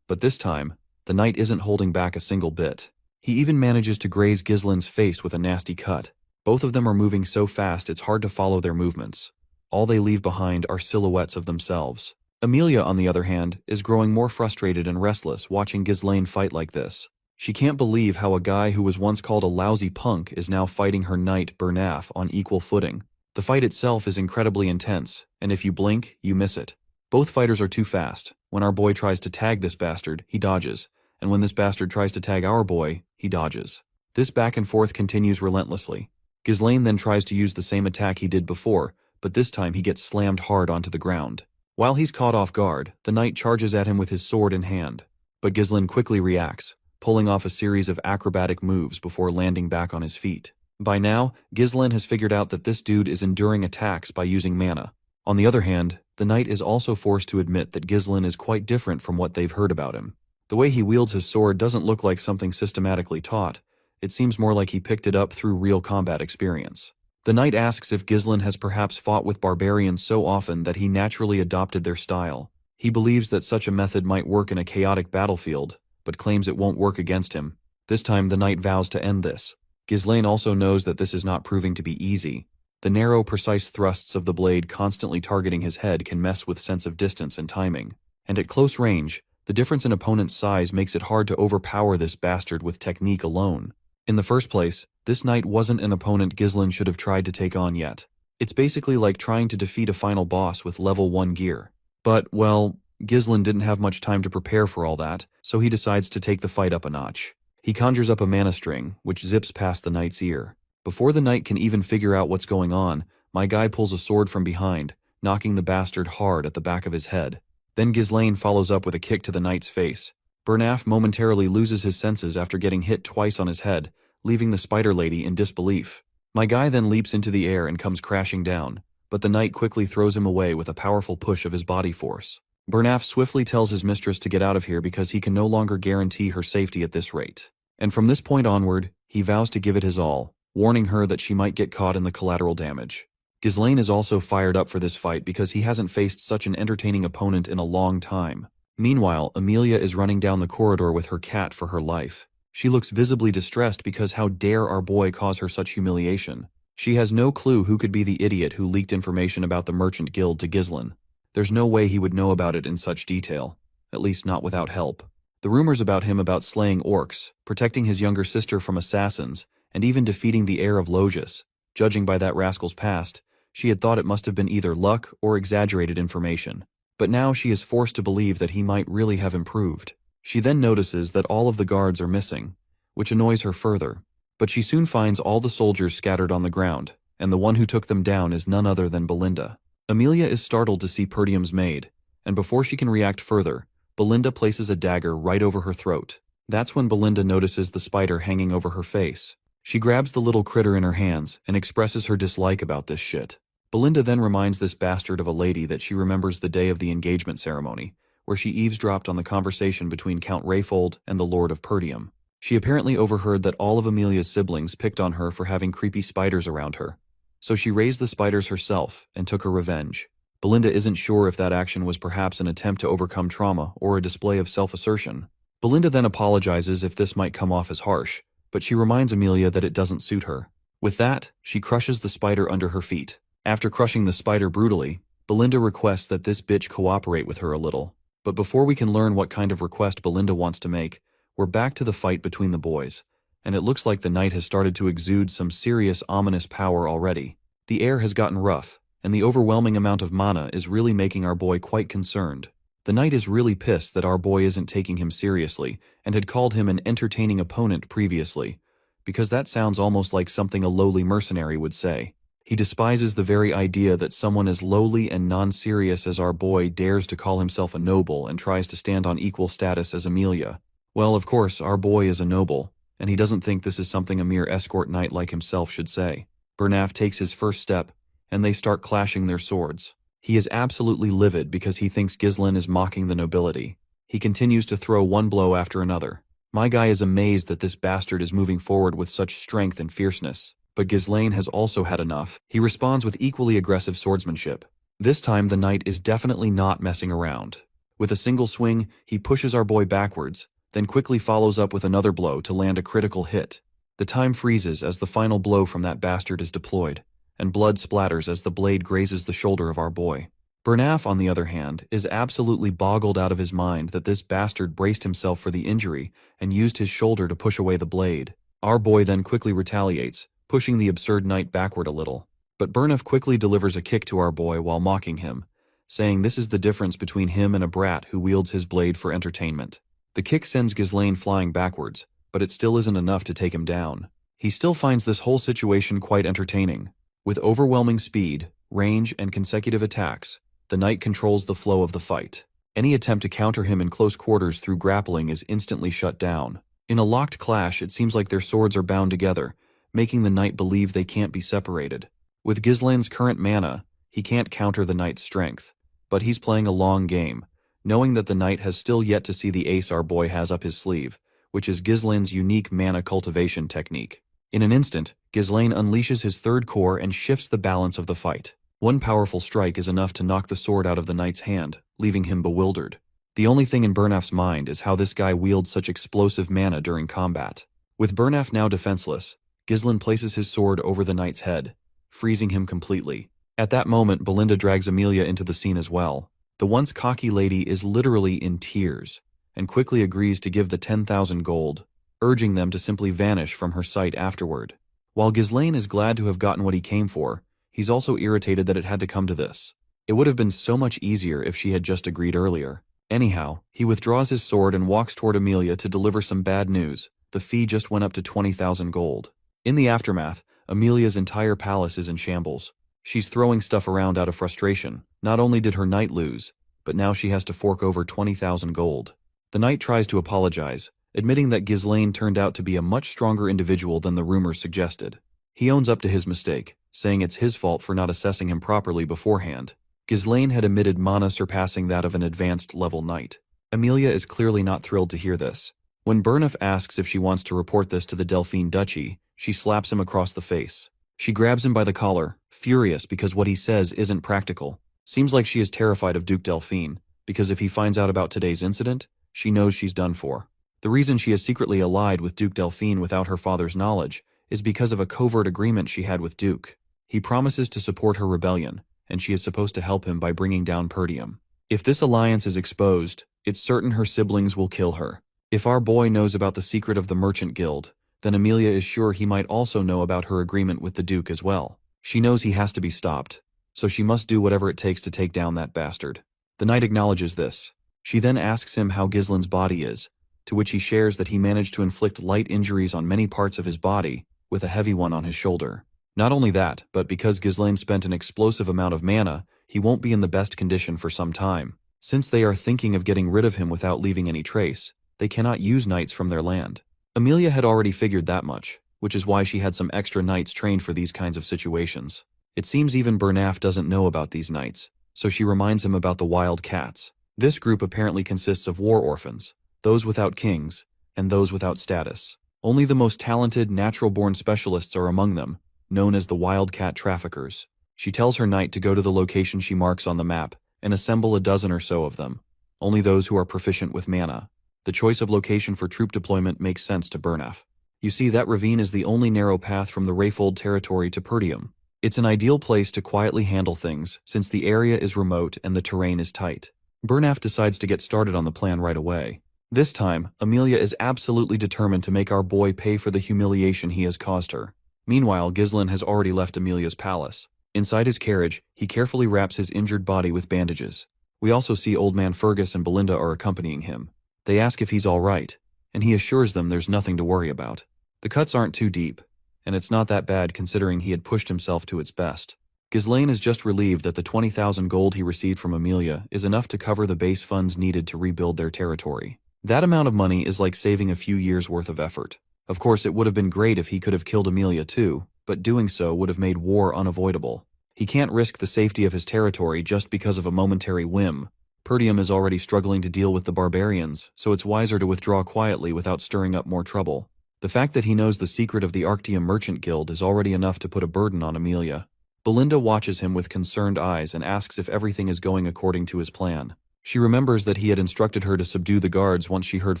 but this time, the knight isn't holding back a single bit. He even manages to graze Ghislaine's face with a nasty cut. Both of them are moving so fast it's hard to follow their movements. All they leave behind are silhouettes of themselves. Amelia, on the other hand, is growing more frustrated and restless watching Ghislaine fight like this. She can't believe how a guy who was once called a lousy punk is now fighting her knight, Bernaf, on equal footing. The fight itself is incredibly intense, and if you blink, you miss it. Both fighters are too fast. When our boy tries to tag this bastard, he dodges, and when this bastard tries to tag our boy, he dodges. This back and forth continues relentlessly. Ghislaine then tries to use the same attack he did before, but this time he gets slammed hard onto the ground. While he's caught off guard, the knight charges at him with his sword in hand, but Ghislaine quickly reacts, pulling off a series of acrobatic moves before landing back on his feet. By now, Ghislaine has figured out that this dude is enduring attacks by using mana. On the other hand, the knight is also forced to admit that Ghislaine is quite different from what they've heard about him. The way he wields his sword doesn't look like something systematically taught. It seems more like he picked it up through real combat experience. The knight asks if Ghislaine has perhaps fought with barbarians so often that he naturally adopted their style. He believes that such a method might work in a chaotic battlefield, but claims it won't work against him. This time the knight vows to end this. Ghislaine also knows that this is not proving to be easy. The narrow, precise thrusts of the blade constantly targeting his head can mess with sense of distance and timing. And at close range, the difference in opponent's size makes it hard to overpower this bastard with technique alone. In the first place, this knight wasn't an opponent Ghislaine should have tried to take on yet. It's basically like trying to defeat a final boss with level 1 gear. But, well, Ghislaine didn't have much time to prepare for all that, so he decides to take the fight up a notch. He conjures up a mana string, which zips past the knight's ear. Before the knight can even figure out what's going on, my guy pulls a sword from behind, knocking the bastard hard at the back of his head. Then Ghislaine follows up with a kick to the knight's face. Bernaf momentarily loses his senses after getting hit twice on his head, leaving the spider lady in disbelief. My guy then leaps into the air and comes crashing down, but the knight quickly throws him away with a powerful push of his body force. Bernaf swiftly tells his mistress to get out of here because he can no longer guarantee her safety at this rate. And from this point onward, he vows to give it his all, warning her that she might get caught in the collateral damage. Ghislaine is also fired up for this fight because he hasn't faced such an entertaining opponent in a long time. Meanwhile, Amelia is running down the corridor with her cat for her life. She looks visibly distressed because how dare our boy cause her such humiliation. She has no clue who could be the idiot who leaked information about the Merchant Guild to Ghislaine. There's no way he would know about it in such detail, at least not without help. The rumors about him about slaying orcs, protecting his younger sister from assassins, and even defeating the heir of Logius, judging by that rascal's past, she had thought it must have been either luck or exaggerated information. But now she is forced to believe that he might really have improved. She then notices that all of the guards are missing, which annoys her further. But she soon finds all the soldiers scattered on the ground, and the one who took them down is none other than Belinda. Amelia is startled to see Perdium's maid, and before she can react further, Belinda places a dagger right over her throat. That's when Belinda notices the spider hanging over her face. She grabs the little critter in her hands and expresses her dislike about this shit. Belinda then reminds this bastard of a lady that she remembers the day of the engagement ceremony, where she eavesdropped on the conversation between Count Rayfold and the Lord of Perdium. She apparently overheard that all of Amelia's siblings picked on her for having creepy spiders around her. So she raised the spiders herself and took her revenge. Belinda isn't sure if that action was perhaps an attempt to overcome trauma or a display of self-assertion. Belinda then apologizes if this might come off as harsh, but she reminds Amelia that it doesn't suit her. With that, she crushes the spider under her feet. After crushing the spider brutally, Belinda requests that this bitch cooperate with her a little. But before we can learn what kind of request Belinda wants to make, we're back to the fight between the boys, and it looks like the knight has started to exude some serious ominous power already. The air has gotten rough, and the overwhelming amount of mana is really making our boy quite concerned. The knight is really pissed that our boy isn't taking him seriously and had called him an entertaining opponent previously, because that sounds almost like something a lowly mercenary would say. He despises the very idea that someone as lowly and non-serious as our boy dares to call himself a noble and tries to stand on equal status as Amelia. Well, of course, our boy is a noble, and he doesn't think this is something a mere escort knight like himself should say. Bernaf takes his first step, and they start clashing their swords. He is absolutely livid because he thinks Ghislaine is mocking the nobility. He continues to throw one blow after another. My guy is amazed that this bastard is moving forward with such strength and fierceness. But Ghislaine has also had enough. He responds with equally aggressive swordsmanship. This time the knight is definitely not messing around. With a single swing, he pushes our boy backwards, then quickly follows up with another blow to land a critical hit. The time freezes as the final blow from that bastard is deployed, and blood splatters as the blade grazes the shoulder of our boy. Bernaf, on the other hand, is absolutely boggled out of his mind that this bastard braced himself for the injury and used his shoulder to push away the blade. Our boy then quickly retaliates, pushing the absurd knight backward a little. But Bernaf quickly delivers a kick to our boy while mocking him, saying this is the difference between him and a brat who wields his blade for entertainment. The kick sends Ghislaine flying backwards, but it still isn't enough to take him down. He still finds this whole situation quite entertaining. With overwhelming speed, range, and consecutive attacks, the knight controls the flow of the fight. Any attempt to counter him in close quarters through grappling is instantly shut down. In a locked clash, it seems like their swords are bound together, making the knight believe they can't be separated. With Ghislaine's current mana, he can't counter the knight's strength, but he's playing a long game, knowing that the knight has still yet to see the ace our boy has up his sleeve, which is Ghislaine's unique mana cultivation technique. In an instant, Ghislaine unleashes his third core and shifts the balance of the fight. One powerful strike is enough to knock the sword out of the knight's hand, leaving him bewildered. The only thing in Bernaf's mind is how this guy wields such explosive mana during combat. With Bernaf now defenseless, Ghislaine places his sword over the knight's head, freezing him completely. At that moment, Belinda drags Amelia into the scene as well. The once cocky lady is literally in tears, and quickly agrees to give the 10,000 gold, urging them to simply vanish from her sight afterward. While Ghislaine is glad to have gotten what he came for, he's also irritated that it had to come to this. It would have been so much easier if she had just agreed earlier. Anyhow, he withdraws his sword and walks toward Amelia to deliver some bad news. The fee just went up to 20,000 gold. In the aftermath, Amelia's entire palace is in shambles. She's throwing stuff around out of frustration. Not only did her knight lose, but now she has to fork over 20,000 gold. The knight tries to apologize, admitting that Ghislaine turned out to be a much stronger individual than the rumors suggested. He owns up to his mistake, saying it's his fault for not assessing him properly beforehand. Ghislaine had emitted mana surpassing that of an advanced level knight. Amelia is clearly not thrilled to hear this. When Bernaf asks if she wants to report this to the Delphine Duchy, she slaps him across the face. She grabs him by the collar, furious because what he says isn't practical. Seems like she is terrified of Duke Delphine, because if he finds out about today's incident, she knows she's done for. The reason she is secretly allied with Duke Delphine without her father's knowledge is because of a covert agreement she had with Duke. He promises to support her rebellion, and she is supposed to help him by bringing down Perdium. If this alliance is exposed, it's certain her siblings will kill her. If our boy knows about the secret of the Merchant Guild, then Amelia is sure he might also know about her agreement with the Duke as well. She knows he has to be stopped, so she must do whatever it takes to take down that bastard. The knight acknowledges this. She then asks him how Ghislaine's body is, to which he shares that he managed to inflict light injuries on many parts of his body, with a heavy one on his shoulder. Not only that, but because Ghislaine spent an explosive amount of mana, he won't be in the best condition for some time. Since they are thinking of getting rid of him without leaving any trace, they cannot use knights from their land. Amelia had already figured that much, which is why she had some extra knights trained for these kinds of situations. It seems even Bernaf doesn't know about these knights, so she reminds him about the wild cats. This group apparently consists of war orphans, those without kings, and those without status. Only the most talented, natural-born specialists are among them, known as the wildcat traffickers. She tells her knight to go to the location she marks on the map and assemble a dozen or so of them, only those who are proficient with mana. The choice of location for troop deployment makes sense to Bernaf. You see, that ravine is the only narrow path from the Rayfold territory to Perdium. It's an ideal place to quietly handle things since the area is remote and the terrain is tight. Bernaf decides to get started on the plan right away. This time, Amelia is absolutely determined to make our boy pay for the humiliation he has caused her. Meanwhile, Ghislaine has already left Amelia's palace. Inside his carriage, he carefully wraps his injured body with bandages. We also see Old Man Fergus and Belinda are accompanying him. They ask if he's all right, and he assures them there's nothing to worry about. The cuts aren't too deep, and it's not that bad considering he had pushed himself to its best. Ghislaine is just relieved that the 20,000 gold he received from Amelia is enough to cover the base funds needed to rebuild their territory. That amount of money is like saving a few years' worth of effort. Of course, it would have been great if he could have killed Amelia too, but doing so would have made war unavoidable. He can't risk the safety of his territory just because of a momentary whim. Perdium is already struggling to deal with the barbarians, so it's wiser to withdraw quietly without stirring up more trouble. The fact that he knows the secret of the Arctium Merchant Guild is already enough to put a burden on Amelia. Belinda watches him with concerned eyes and asks if everything is going according to his plan. She remembers that he had instructed her to subdue the guards once she heard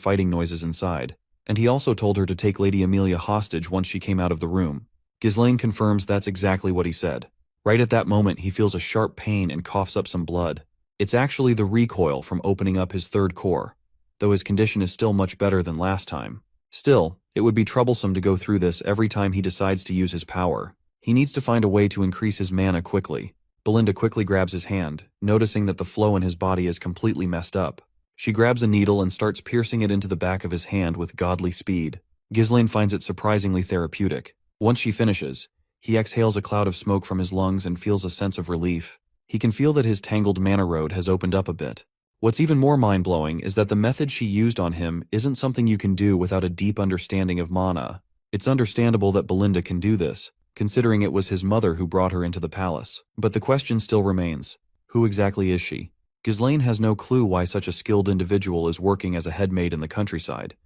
fighting noises inside, and he also told her to take Lady Amelia hostage once she came out of the room. Ghislaine confirms that's exactly what he said. Right at that moment, he feels a sharp pain and coughs up some blood. It's actually the recoil from opening up his third core, though his condition is still much better than last time. Still, it would be troublesome to go through this every time he decides to use his power. He needs to find a way to increase his mana quickly. Belinda quickly grabs his hand, noticing that the flow in his body is completely messed up. She grabs a needle and starts piercing it into the back of his hand with godly speed. Ghislaine finds it surprisingly therapeutic. Once she finishes, he exhales a cloud of smoke from his lungs and feels a sense of relief. He can feel that his tangled mana road has opened up a bit. What's even more mind-blowing is that the method she used on him isn't something you can do without a deep understanding of mana. It's understandable that Belinda can do this, considering it was his mother who brought her into the palace. But the question still remains, who exactly is she? Ghislaine has no clue why such a skilled individual is working as a headmaid in the countryside,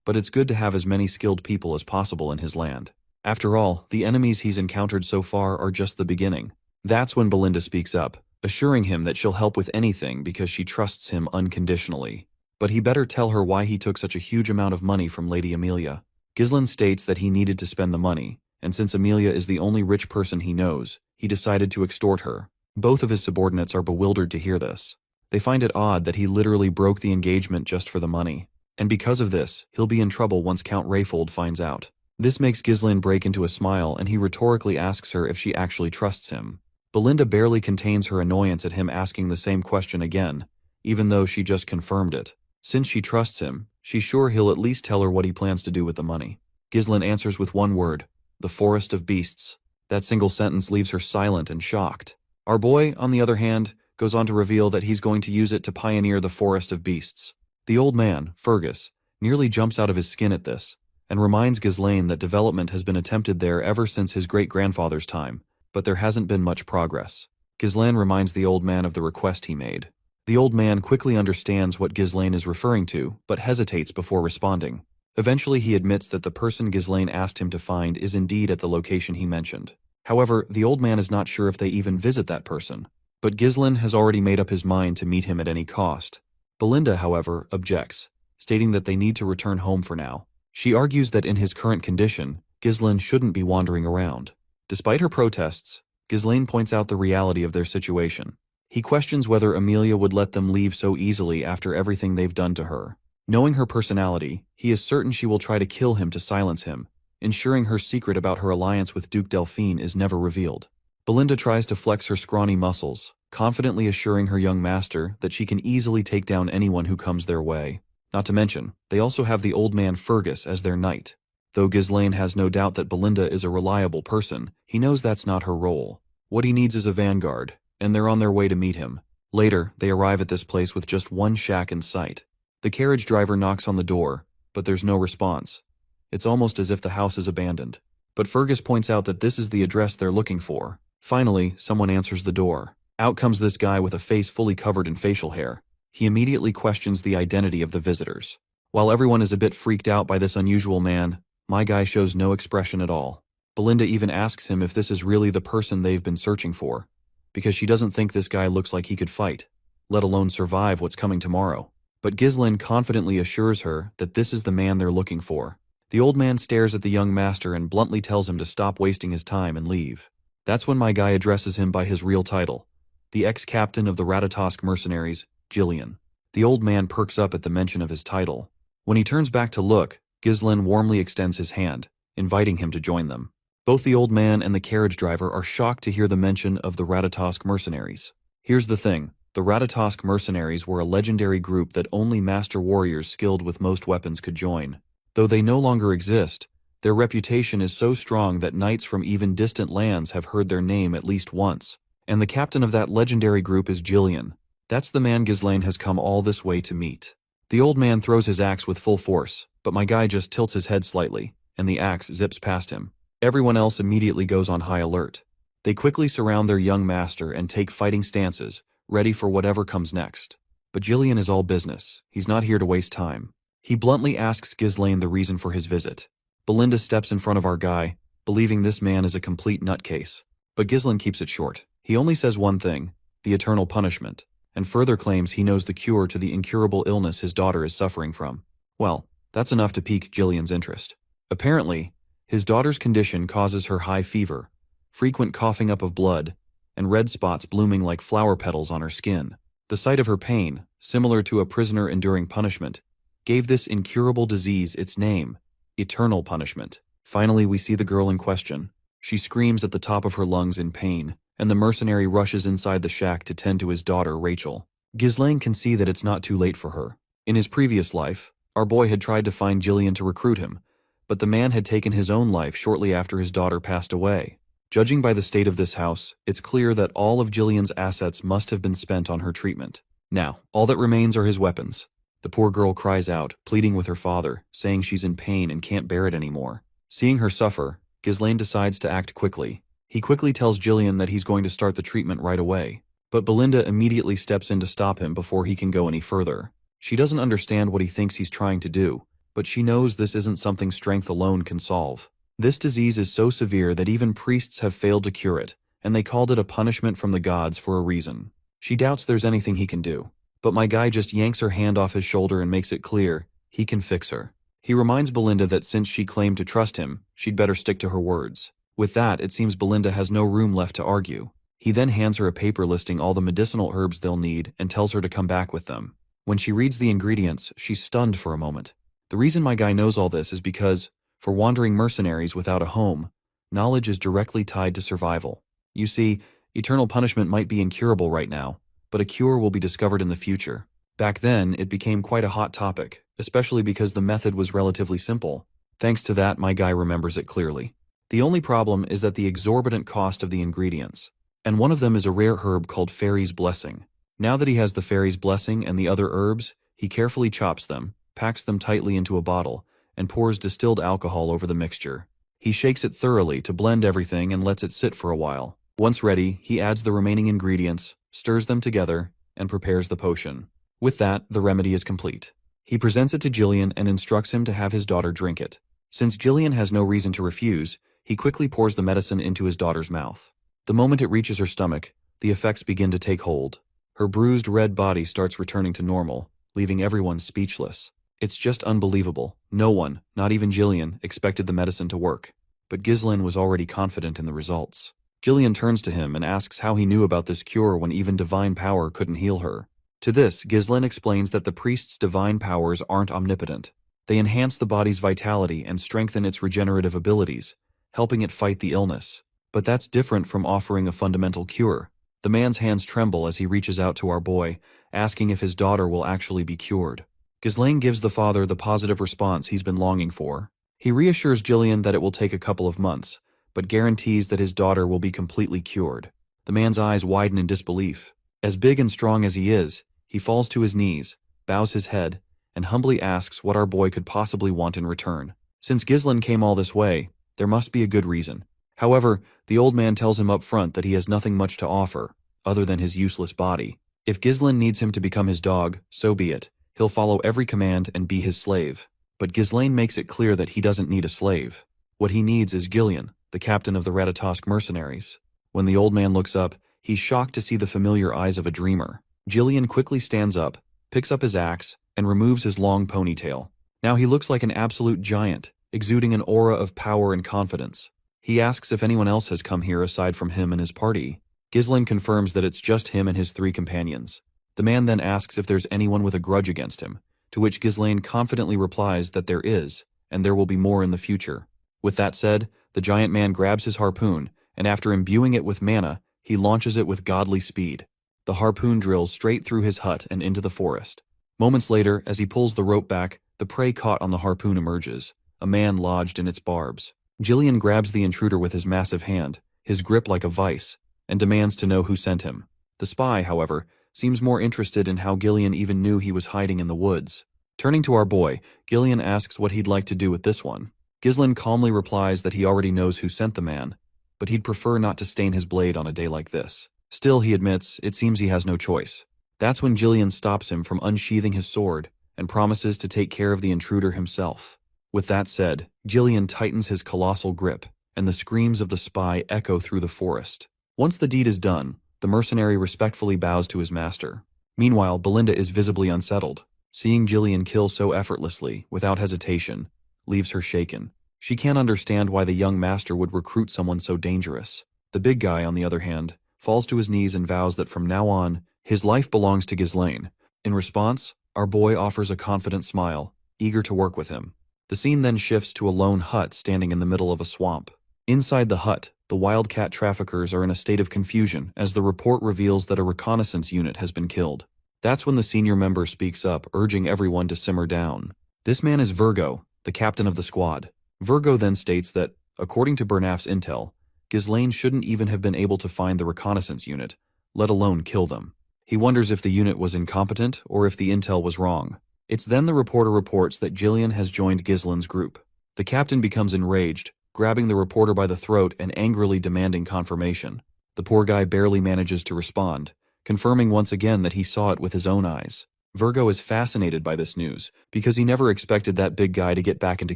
but it's good to have as many skilled people as possible in his land. After all, the enemies he's encountered so far are just the beginning. That's when Belinda speaks up, assuring him that she'll help with anything because she trusts him unconditionally. But he better tell her why he took such a huge amount of money from Lady Amelia. Ghislaine states that he needed to spend the money, and since Amelia is the only rich person he knows, he decided to extort her. Both of his subordinates are bewildered to hear this. They find it odd that he literally broke the engagement just for the money. And because of this, he'll be in trouble once Count Rayfold finds out. This makes Ghislaine break into a smile and he rhetorically asks her if she actually trusts him. Belinda barely contains her annoyance at him asking the same question again, even though she just confirmed it. Since she trusts him, she's sure he'll at least tell her what he plans to do with the money. Ghislaine answers with one word, the forest of beasts. That single sentence leaves her silent and shocked. Our boy, on the other hand, goes on to reveal that he's going to use it to pioneer the forest of beasts. The old man, Fergus, nearly jumps out of his skin at this, and reminds Ghislaine that development has been attempted there ever since his great-grandfather's time, but there hasn't been much progress. Ghislaine reminds the old man of the request he made. The old man quickly understands what Ghislaine is referring to, but hesitates before responding. Eventually he admits that the person Ghislaine asked him to find is indeed at the location he mentioned. However, the old man is not sure if they even visit that person. But Ghislaine has already made up his mind to meet him at any cost. Belinda, however, objects, stating that they need to return home for now. She argues that in his current condition, Ghislaine shouldn't be wandering around. Despite her protests, Ghislaine points out the reality of their situation. He questions whether Amelia would let them leave so easily after everything they've done to her. Knowing her personality, he is certain she will try to kill him to silence him, ensuring her secret about her alliance with Duke Delphine is never revealed. Belinda tries to flex her scrawny muscles, confidently assuring her young master that she can easily take down anyone who comes their way. Not to mention, they also have the old man Fergus as their knight. Though Ghislaine has no doubt that Belinda is a reliable person, he knows that's not her role. What he needs is a vanguard, and they're on their way to meet him. Later, they arrive at this place with just one shack in sight. The carriage driver knocks on the door, but there's no response. It's almost as if the house is abandoned. But Fergus points out that this is the address they're looking for. Finally, someone answers the door. Out comes this guy with a face fully covered in facial hair. He immediately questions the identity of the visitors. While everyone is a bit freaked out by this unusual man, my guy shows no expression at all. Belinda even asks him if this is really the person they've been searching for, because she doesn't think this guy looks like he could fight, let alone survive what's coming tomorrow. But Ghislaine confidently assures her that this is the man they're looking for. The old man stares at the young master and bluntly tells him to stop wasting his time and leave. That's when my guy addresses him by his real title, the ex-captain of the Ratatosk mercenaries, Jillian. The old man perks up at the mention of his title. When he turns back to look, Ghislaine warmly extends his hand, inviting him to join them. Both the old man and the carriage driver are shocked to hear the mention of the Ratatosk mercenaries. Here's the thing. The Ratatosk mercenaries were a legendary group that only master warriors skilled with most weapons could join. Though they no longer exist, their reputation is so strong that knights from even distant lands have heard their name at least once. And the captain of that legendary group is Jillian. That's the man Ghislaine has come all this way to meet. The old man throws his axe with full force, but my guy just tilts his head slightly, and the axe zips past him. Everyone else immediately goes on high alert. They quickly surround their young master and take fighting stances, ready for whatever comes next. But Jillian is all business. He's not here to waste time. He bluntly asks Ghislaine the reason for his visit. Belinda steps in front of our guy, believing this man is a complete nutcase. But Ghislaine keeps it short. He only says one thing, the eternal punishment, and further claims he knows the cure to the incurable illness his daughter is suffering from. Well, that's enough to pique Jillian's interest. Apparently, his daughter's condition causes her high fever, frequent coughing up of blood, and red spots blooming like flower petals on her skin. The sight of her pain, similar to a prisoner enduring punishment, gave this incurable disease its name, eternal punishment. Finally, we see the girl in question. She screams at the top of her lungs in pain, and the mercenary rushes inside the shack to tend to his daughter, Rachel. Ghislaine can see that it's not too late for her. In his previous life, our boy had tried to find Jillian to recruit him, but the man had taken his own life shortly after his daughter passed away. Judging by the state of this house, it's clear that all of Jillian's assets must have been spent on her treatment. Now, all that remains are his weapons. The poor girl cries out, pleading with her father, saying she's in pain and can't bear it anymore. Seeing her suffer, Ghislaine decides to act quickly. He quickly tells Jillian that he's going to start the treatment right away, but Belinda immediately steps in to stop him before he can go any further. She doesn't understand what he thinks he's trying to do, but she knows this isn't something strength alone can solve. This disease is so severe that even priests have failed to cure it, and they called it a punishment from the gods for a reason. She doubts there's anything he can do, but my guy just yanks her hand off his shoulder and makes it clear he can fix her. He reminds Belinda that since she claimed to trust him, she'd better stick to her words. With that, it seems Belinda has no room left to argue. He then hands her a paper listing all the medicinal herbs they'll need and tells her to come back with them. When she reads the ingredients, she's stunned for a moment. The reason my guy knows all this is because, for wandering mercenaries without a home, knowledge is directly tied to survival. You see, eternal punishment might be incurable right now, but a cure will be discovered in the future. Back then, it became quite a hot topic, especially because the method was relatively simple. Thanks to that, my guy remembers it clearly. The only problem is that the exorbitant cost of the ingredients, and one of them is a rare herb called Fairy's Blessing. Now that he has the Fairy's Blessing and the other herbs, he carefully chops them, packs them tightly into a bottle, and pours distilled alcohol over the mixture. He shakes it thoroughly to blend everything and lets it sit for a while. Once ready, he adds the remaining ingredients, stirs them together, and prepares the potion. With that, the remedy is complete. He presents it to Jillian and instructs him to have his daughter drink it. Since Jillian has no reason to refuse, he quickly pours the medicine into his daughter's mouth. The moment it reaches her stomach, the effects begin to take hold. Her bruised red body starts returning to normal, leaving everyone speechless. It's just unbelievable. No one, not even Jillian, expected the medicine to work. But Ghislaine was already confident in the results. Jillian turns to him and asks how he knew about this cure when even divine power couldn't heal her. To this, Ghislaine explains that the priest's divine powers aren't omnipotent. They enhance the body's vitality and strengthen its regenerative abilities, helping it fight the illness. But that's different from offering a fundamental cure. The man's hands tremble as he reaches out to our boy, asking if his daughter will actually be cured. Ghislaine gives the father the positive response he's been longing for. He reassures Jillian that it will take a couple of months, but guarantees that his daughter will be completely cured. The man's eyes widen in disbelief. As big and strong as he is, he falls to his knees, bows his head, and humbly asks what our boy could possibly want in return. Since Ghislaine came all this way, there must be a good reason. However, the old man tells him up front that he has nothing much to offer, other than his useless body. If Ghislaine needs him to become his dog, so be it. He'll follow every command and be his slave. But Ghislaine makes it clear that he doesn't need a slave. What he needs is Gillian, the captain of the Ratatosk mercenaries. When the old man looks up, he's shocked to see the familiar eyes of a dreamer. Gillian quickly stands up, picks up his axe, and removes his long ponytail. Now he looks like an absolute giant, exuding an aura of power and confidence. He asks if anyone else has come here aside from him and his party. Ghislaine confirms that it's just him and his 3 companions. The man then asks if there's anyone with a grudge against him, to which Ghislaine confidently replies that there is, and there will be more in the future. With that said, the giant man grabs his harpoon, and after imbuing it with mana, he launches it with godly speed. The harpoon drills straight through his hut and into the forest. Moments later, as he pulls the rope back, the prey caught on the harpoon emerges, a man lodged in its barbs. Jillian grabs the intruder with his massive hand, his grip like a vice, and demands to know who sent him. The spy, however, seems more interested in how Gillian even knew he was hiding in the woods. Turning to our boy, Gillian asks what he'd like to do with this one. Ghislaine calmly replies that he already knows who sent the man, but he'd prefer not to stain his blade on a day like this. Still, he admits, it seems he has no choice. That's when Gillian stops him from unsheathing his sword and promises to take care of the intruder himself. With that said, Gillian tightens his colossal grip, and the screams of the spy echo through the forest. Once the deed is done, the mercenary respectfully bows to his master. Meanwhile, Belinda is visibly unsettled. Seeing Gillian kill so effortlessly, without hesitation, leaves her shaken. She can't understand why the young master would recruit someone so dangerous. The big guy, on the other hand, falls to his knees and vows that from now on, his life belongs to Ghislaine. In response, our boy offers a confident smile, eager to work with him. The scene then shifts to a lone hut standing in the middle of a swamp. Inside the hut, the wildcat traffickers are in a state of confusion as the report reveals that a reconnaissance unit has been killed. That's when the senior member speaks up, urging everyone to simmer down. This man is Virgo, the captain of the squad. Virgo then states that, according to Bernaf's intel, Ghislaine shouldn't even have been able to find the reconnaissance unit, let alone kill them. He wonders if the unit was incompetent or if the intel was wrong. It's then the reporter reports that Jillian has joined Ghislaine's group. The captain becomes enraged, grabbing the reporter by the throat and angrily demanding confirmation. The poor guy barely manages to respond, confirming once again that he saw it with his own eyes. Virgo is fascinated by this news because he never expected that big guy to get back into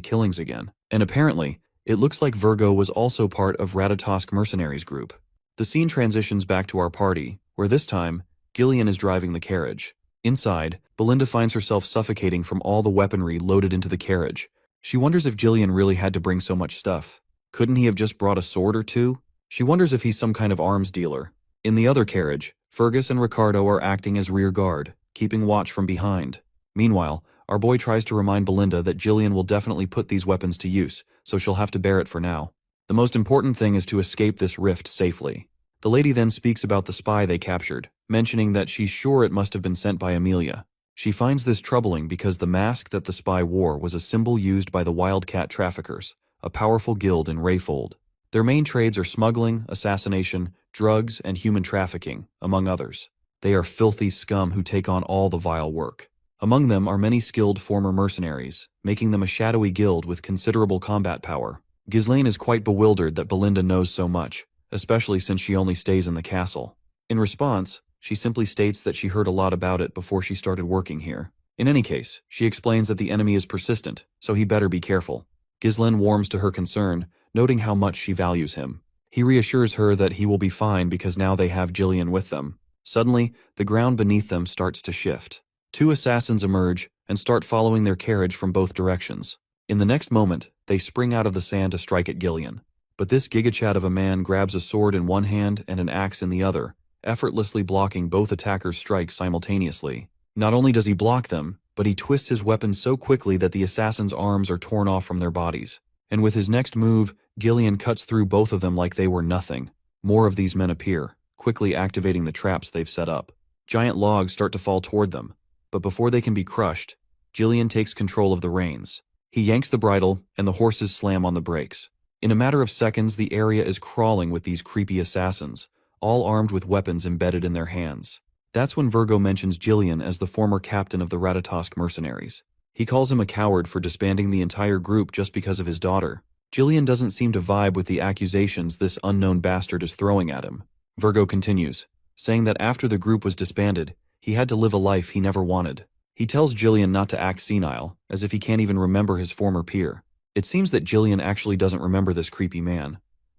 killings again. And apparently, it looks like Virgo was also part of Ratatosk mercenaries group. The scene transitions back to our party, where this time, Gillian is driving the carriage. Inside, Belinda finds herself suffocating from all the weaponry loaded into the carriage. She wonders if Gillian really had to bring so much stuff. Couldn't he have just brought a sword or two? She wonders if he's some kind of arms dealer. In the other carriage, Fergus and Ricardo are acting as rear guard, keeping watch from behind. Meanwhile, our boy tries to remind Belinda that Gillian will definitely put these weapons to use, so she'll have to bear it for now. The most important thing is to escape this rift safely. The lady then speaks about the spy they captured, mentioning that she's sure it must have been sent by Amelia. She finds this troubling because the mask that the spy wore was a symbol used by the wildcat traffickers, a powerful guild in Rayfold. Their main trades are smuggling, assassination, drugs, and human trafficking, among others. They are filthy scum who take on all the vile work. Among them are many skilled former mercenaries, making them a shadowy guild with considerable combat power. Ghislaine is quite bewildered that Belinda knows so much, especially since she only stays in the castle. In response, she simply states that she heard a lot about it before she started working here. In any case, she explains that the enemy is persistent, so he better be careful. Ghislaine warms to her concern, noting how much she values him. He reassures her that he will be fine because now they have Jillian with them. Suddenly, the ground beneath them starts to shift. Two assassins emerge and start following their carriage from both directions. In the next moment, they spring out of the sand to strike at Gillian. But this gigachat of a man grabs a sword in one hand and an axe in the other, effortlessly blocking both attackers' strikes simultaneously. Not only does he block them, but he twists his weapon so quickly that the assassins' arms are torn off from their bodies. And with his next move, Gillian cuts through both of them like they were nothing. More of these men appear, quickly activating the traps they've set up. Giant logs start to fall toward them, but before they can be crushed, Gillian takes control of the reins. He yanks the bridle, and the horses slam on the brakes. In a matter of seconds, the area is crawling with these creepy assassins, all armed with weapons embedded in their hands. That's when Virgo mentions Gillian as the former captain of the Ratatosk mercenaries. He calls him a coward for disbanding the entire group just because of his daughter. Gillian doesn't seem to vibe with the accusations this unknown bastard is throwing at him. Virgo continues, saying that after the group was disbanded, he had to live a life he never wanted. He tells Gillian not to act senile, as if he can't even remember his former peer. It seems that Gillian actually doesn't remember this creepy man.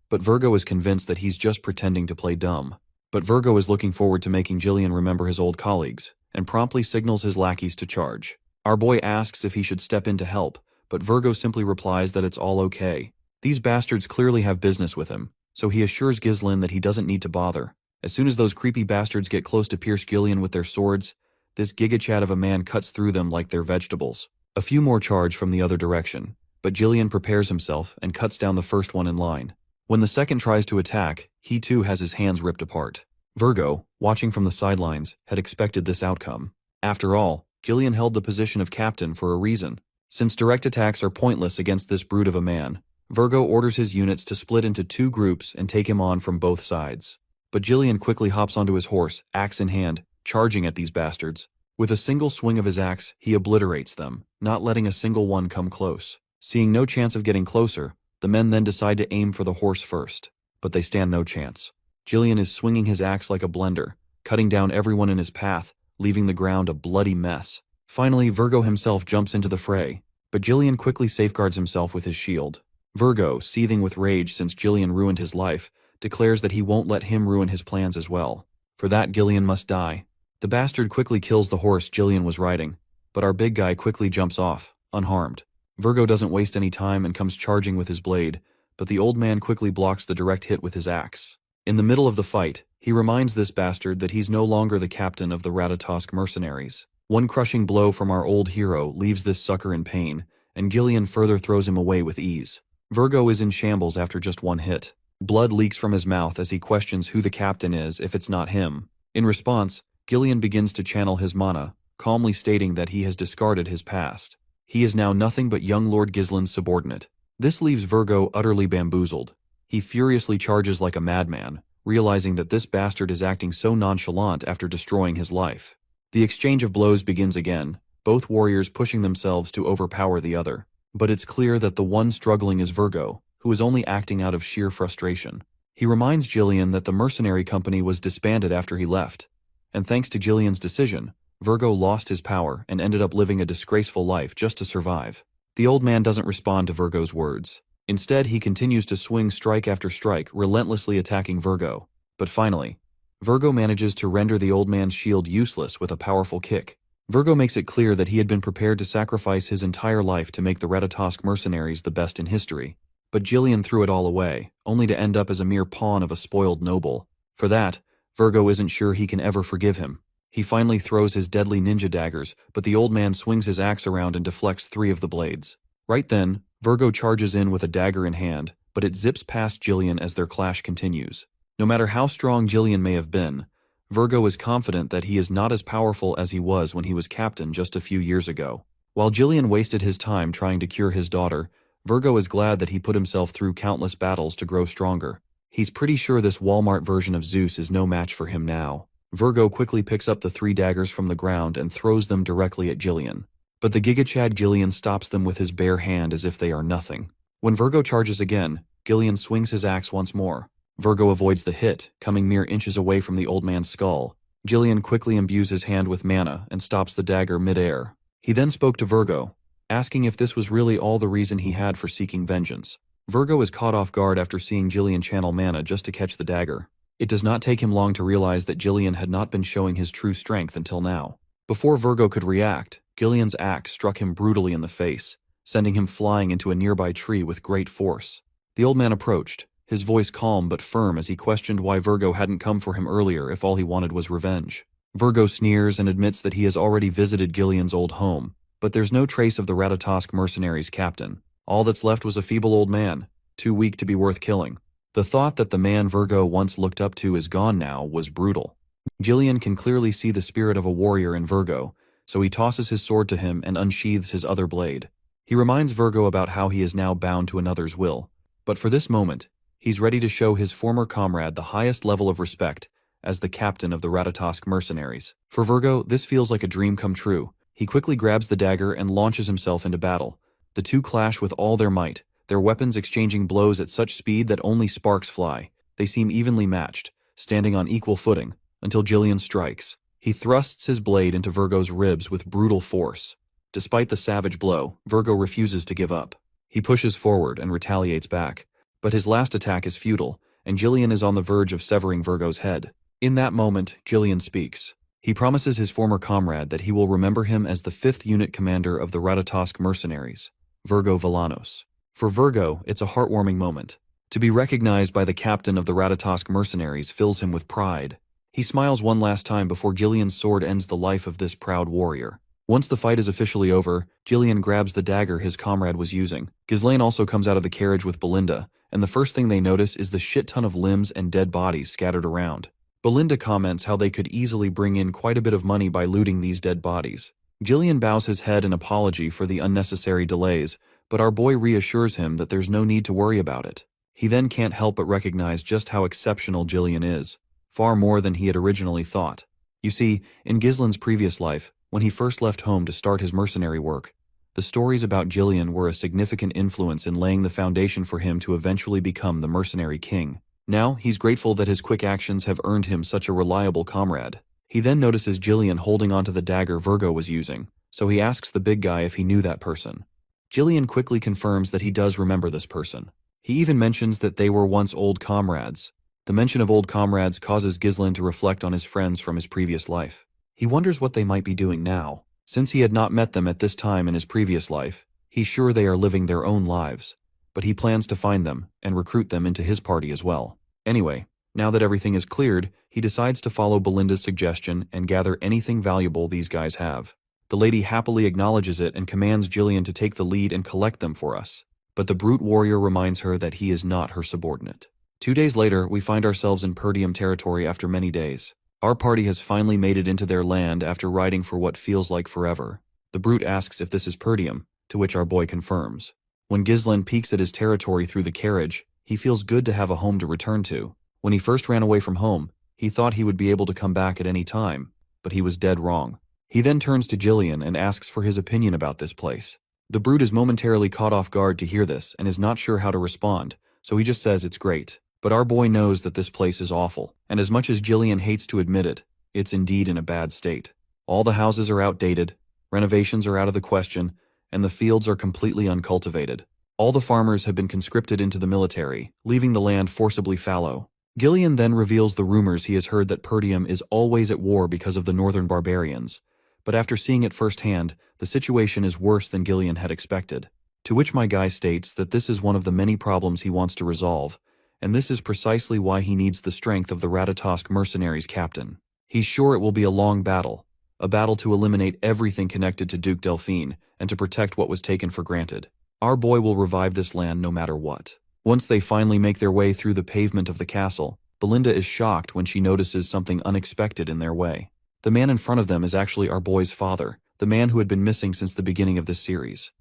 But Virgo is convinced that he's just pretending to play dumb. But Virgo is looking forward to making Gillian remember his old colleagues, and promptly signals his lackeys to charge. Our boy asks if he should step in to help, but Virgo simply replies that it's all okay. These bastards clearly have business with him, so he assures Ghislaine that he doesn't need to bother. As soon as those creepy bastards get close to pierce Gillian with their swords, this gigachat of a man cuts through them like they're vegetables. A few more charge from the other direction, but Gillian prepares himself and cuts down the first one in line. When the second tries to attack, he too has his hands ripped apart. Virgo, watching from the sidelines, had expected this outcome. After all, Gillian held the position of captain for a reason. Since direct attacks are pointless against this brute of a man, Virgo orders his units to split into two groups and take him on from both sides. But Gillian quickly hops onto his horse, axe in hand, charging at these bastards. With a single swing of his axe, he obliterates them, not letting a single one come close. Seeing no chance of getting closer, the men then decide to aim for the horse first, but they stand no chance. Gillian is swinging his axe like a blender, cutting down everyone in his path, leaving the ground a bloody mess. Finally, Virgo himself jumps into the fray, but Gillian quickly safeguards himself with his shield. Virgo, seething with rage since Gillian ruined his life, declares that he won't let him ruin his plans as well. For that, Gillian must die. The bastard quickly kills the horse Gillian was riding, but our big guy quickly jumps off, unharmed. Virgo doesn't waste any time and comes charging with his blade, but the old man quickly blocks the direct hit with his axe. In the middle of the fight, he reminds this bastard that he's no longer the captain of the Ratatosk mercenaries. One crushing blow from our old hero leaves this sucker in pain, and Gillian further throws him away with ease. Virgo is in shambles after just one hit. Blood leaks from his mouth as he questions who the captain is if it's not him. In response, Gillian begins to channel his mana, calmly stating that he has discarded his past. He is now nothing but young Lord Ghislaine's subordinate. This leaves Virgo utterly bamboozled. He furiously charges like a madman, realizing that this bastard is acting so nonchalant after destroying his life. The exchange of blows begins again, both warriors pushing themselves to overpower the other. But it's clear that the one struggling is Virgo, who is only acting out of sheer frustration. He reminds Gillian that the mercenary company was disbanded after he left, and thanks to Gillian's decision, Virgo lost his power and ended up living a disgraceful life just to survive. The old man doesn't respond to Virgo's words. Instead, he continues to swing strike after strike, relentlessly attacking Virgo. But finally, Virgo manages to render the old man's shield useless with a powerful kick. Virgo makes it clear that he had been prepared to sacrifice his entire life to make the Ratatosk mercenaries the best in history. But Gillian threw it all away, only to end up as a mere pawn of a spoiled noble. For that, Virgo isn't sure he can ever forgive him. He finally throws his deadly ninja daggers, but the old man swings his axe around and deflects 3 of the blades. Right then, Virgo charges in with a dagger in hand, but it zips past Gillian as their clash continues. No matter how strong Gillian may have been, Virgo is confident that he is not as powerful as he was when he was captain just a few years ago. While Gillian wasted his time trying to cure his daughter, Virgo is glad that he put himself through countless battles to grow stronger. He's pretty sure this Walmart version of Zeus is no match for him now. Virgo quickly picks up the 3 daggers from the ground and throws them directly at Gillian. But the gigachad Gillian stops them with his bare hand as if they are nothing. When Virgo charges again, Gillian swings his axe once more. Virgo avoids the hit, coming mere inches away from the old man's skull. Gillian quickly imbues his hand with mana and stops the dagger mid-air. He then spoke to Virgo, asking if this was really all the reason he had for seeking vengeance. Virgo is caught off guard after seeing Jillian channel mana just to catch the dagger. It does not take him long to realize that Jillian had not been showing his true strength until now. Before Virgo could react, Jillian's axe struck him brutally in the face, sending him flying into a nearby tree with great force. The old man approached, his voice calm but firm as he questioned why Virgo hadn't come for him earlier if all he wanted was revenge. Virgo sneers and admits that he has already visited Jillian's old home, but there's no trace of the Ratatosk mercenaries' captain. All that's left was a feeble old man, too weak to be worth killing. The thought that the man Virgo once looked up to is gone now was brutal. Jillian can clearly see the spirit of a warrior in Virgo, so he tosses his sword to him and unsheathes his other blade. He reminds Virgo about how he is now bound to another's will, but for this moment, he's ready to show his former comrade the highest level of respect as the captain of the Ratatosk mercenaries. For Virgo, this feels like a dream come true. He quickly grabs the dagger and launches himself into battle. The two clash with all their might, their weapons exchanging blows at such speed that only sparks fly. They seem evenly matched, standing on equal footing, until Jillian strikes. He thrusts his blade into Virgo's ribs with brutal force. Despite the savage blow, Virgo refuses to give up. He pushes forward and retaliates back, but his last attack is futile, and Jillian is on the verge of severing Virgo's head. In that moment, Jillian speaks. He promises his former comrade that he will remember him as the 5th unit commander of the Ratatosk mercenaries, Virgo Villanos. For Virgo, it's a heartwarming moment. To be recognized by the captain of the Ratatosk mercenaries fills him with pride. He smiles one last time before Jillian's sword ends the life of this proud warrior. Once the fight is officially over, Jillian grabs the dagger his comrade was using. Ghislaine also comes out of the carriage with Belinda, and the first thing they notice is the shit ton of limbs and dead bodies scattered around. Belinda comments how they could easily bring in quite a bit of money by looting these dead bodies. Jillian bows his head in apology for the unnecessary delays, but our boy reassures him that there's no need to worry about it. He then can't help but recognize just how exceptional Jillian is, far more than he had originally thought. You see, in Ghislaine's previous life, when he first left home to start his mercenary work, the stories about Jillian were a significant influence in laying the foundation for him to eventually become the mercenary king. Now, he's grateful that his quick actions have earned him such a reliable comrade. He then notices Jillian holding onto the dagger Virgo was using, so he asks the big guy if he knew that person. Jillian quickly confirms that he does remember this person. He even mentions that they were once old comrades. The mention of old comrades causes Ghislaine to reflect on his friends from his previous life. He wonders what they might be doing now. Since he had not met them at this time in his previous life, he's sure they are living their own lives. But he plans to find them and recruit them into his party as well. Anyway, now that everything is cleared, he decides to follow Belinda's suggestion and gather anything valuable these guys have. The lady happily acknowledges it and commands Jillian to take the lead and collect them for us. But the brute warrior reminds her that he is not her subordinate. 2 days later, we find ourselves in Perdium territory after many days. Our party has finally made it into their land after riding for what feels like forever. The brute asks if this is Perdium, to which our boy confirms. When Ghislaine peeks at his territory through the carriage, he feels good to have a home to return to. When he first ran away from home, he thought he would be able to come back at any time, but he was dead wrong. He then turns to Jillian and asks for his opinion about this place. The brute is momentarily caught off guard to hear this and is not sure how to respond, so he just says it's great. But our boy knows that this place is awful, and as much as Jillian hates to admit it, it's indeed in a bad state. All the houses are outdated, renovations are out of the question, and the fields are completely uncultivated. All the farmers have been conscripted into the military, leaving the land forcibly fallow. Gillian then reveals the rumors he has heard that Perdium is always at war because of the northern barbarians. But after seeing it firsthand, the situation is worse than Gillian had expected. To which my guy states that this is one of the many problems he wants to resolve, and this is precisely why he needs the strength of the Ratatosk mercenaries captain. He's sure it will be a long battle, a battle to eliminate everything connected to Duke Delphine and to protect what was taken for granted. Our boy will revive this land no matter what. Once they finally make their way through the pavement of the castle, Belinda is shocked when she notices something unexpected in their way. The man in front of them is actually our boy's father, the man who had been missing since the beginning of this series.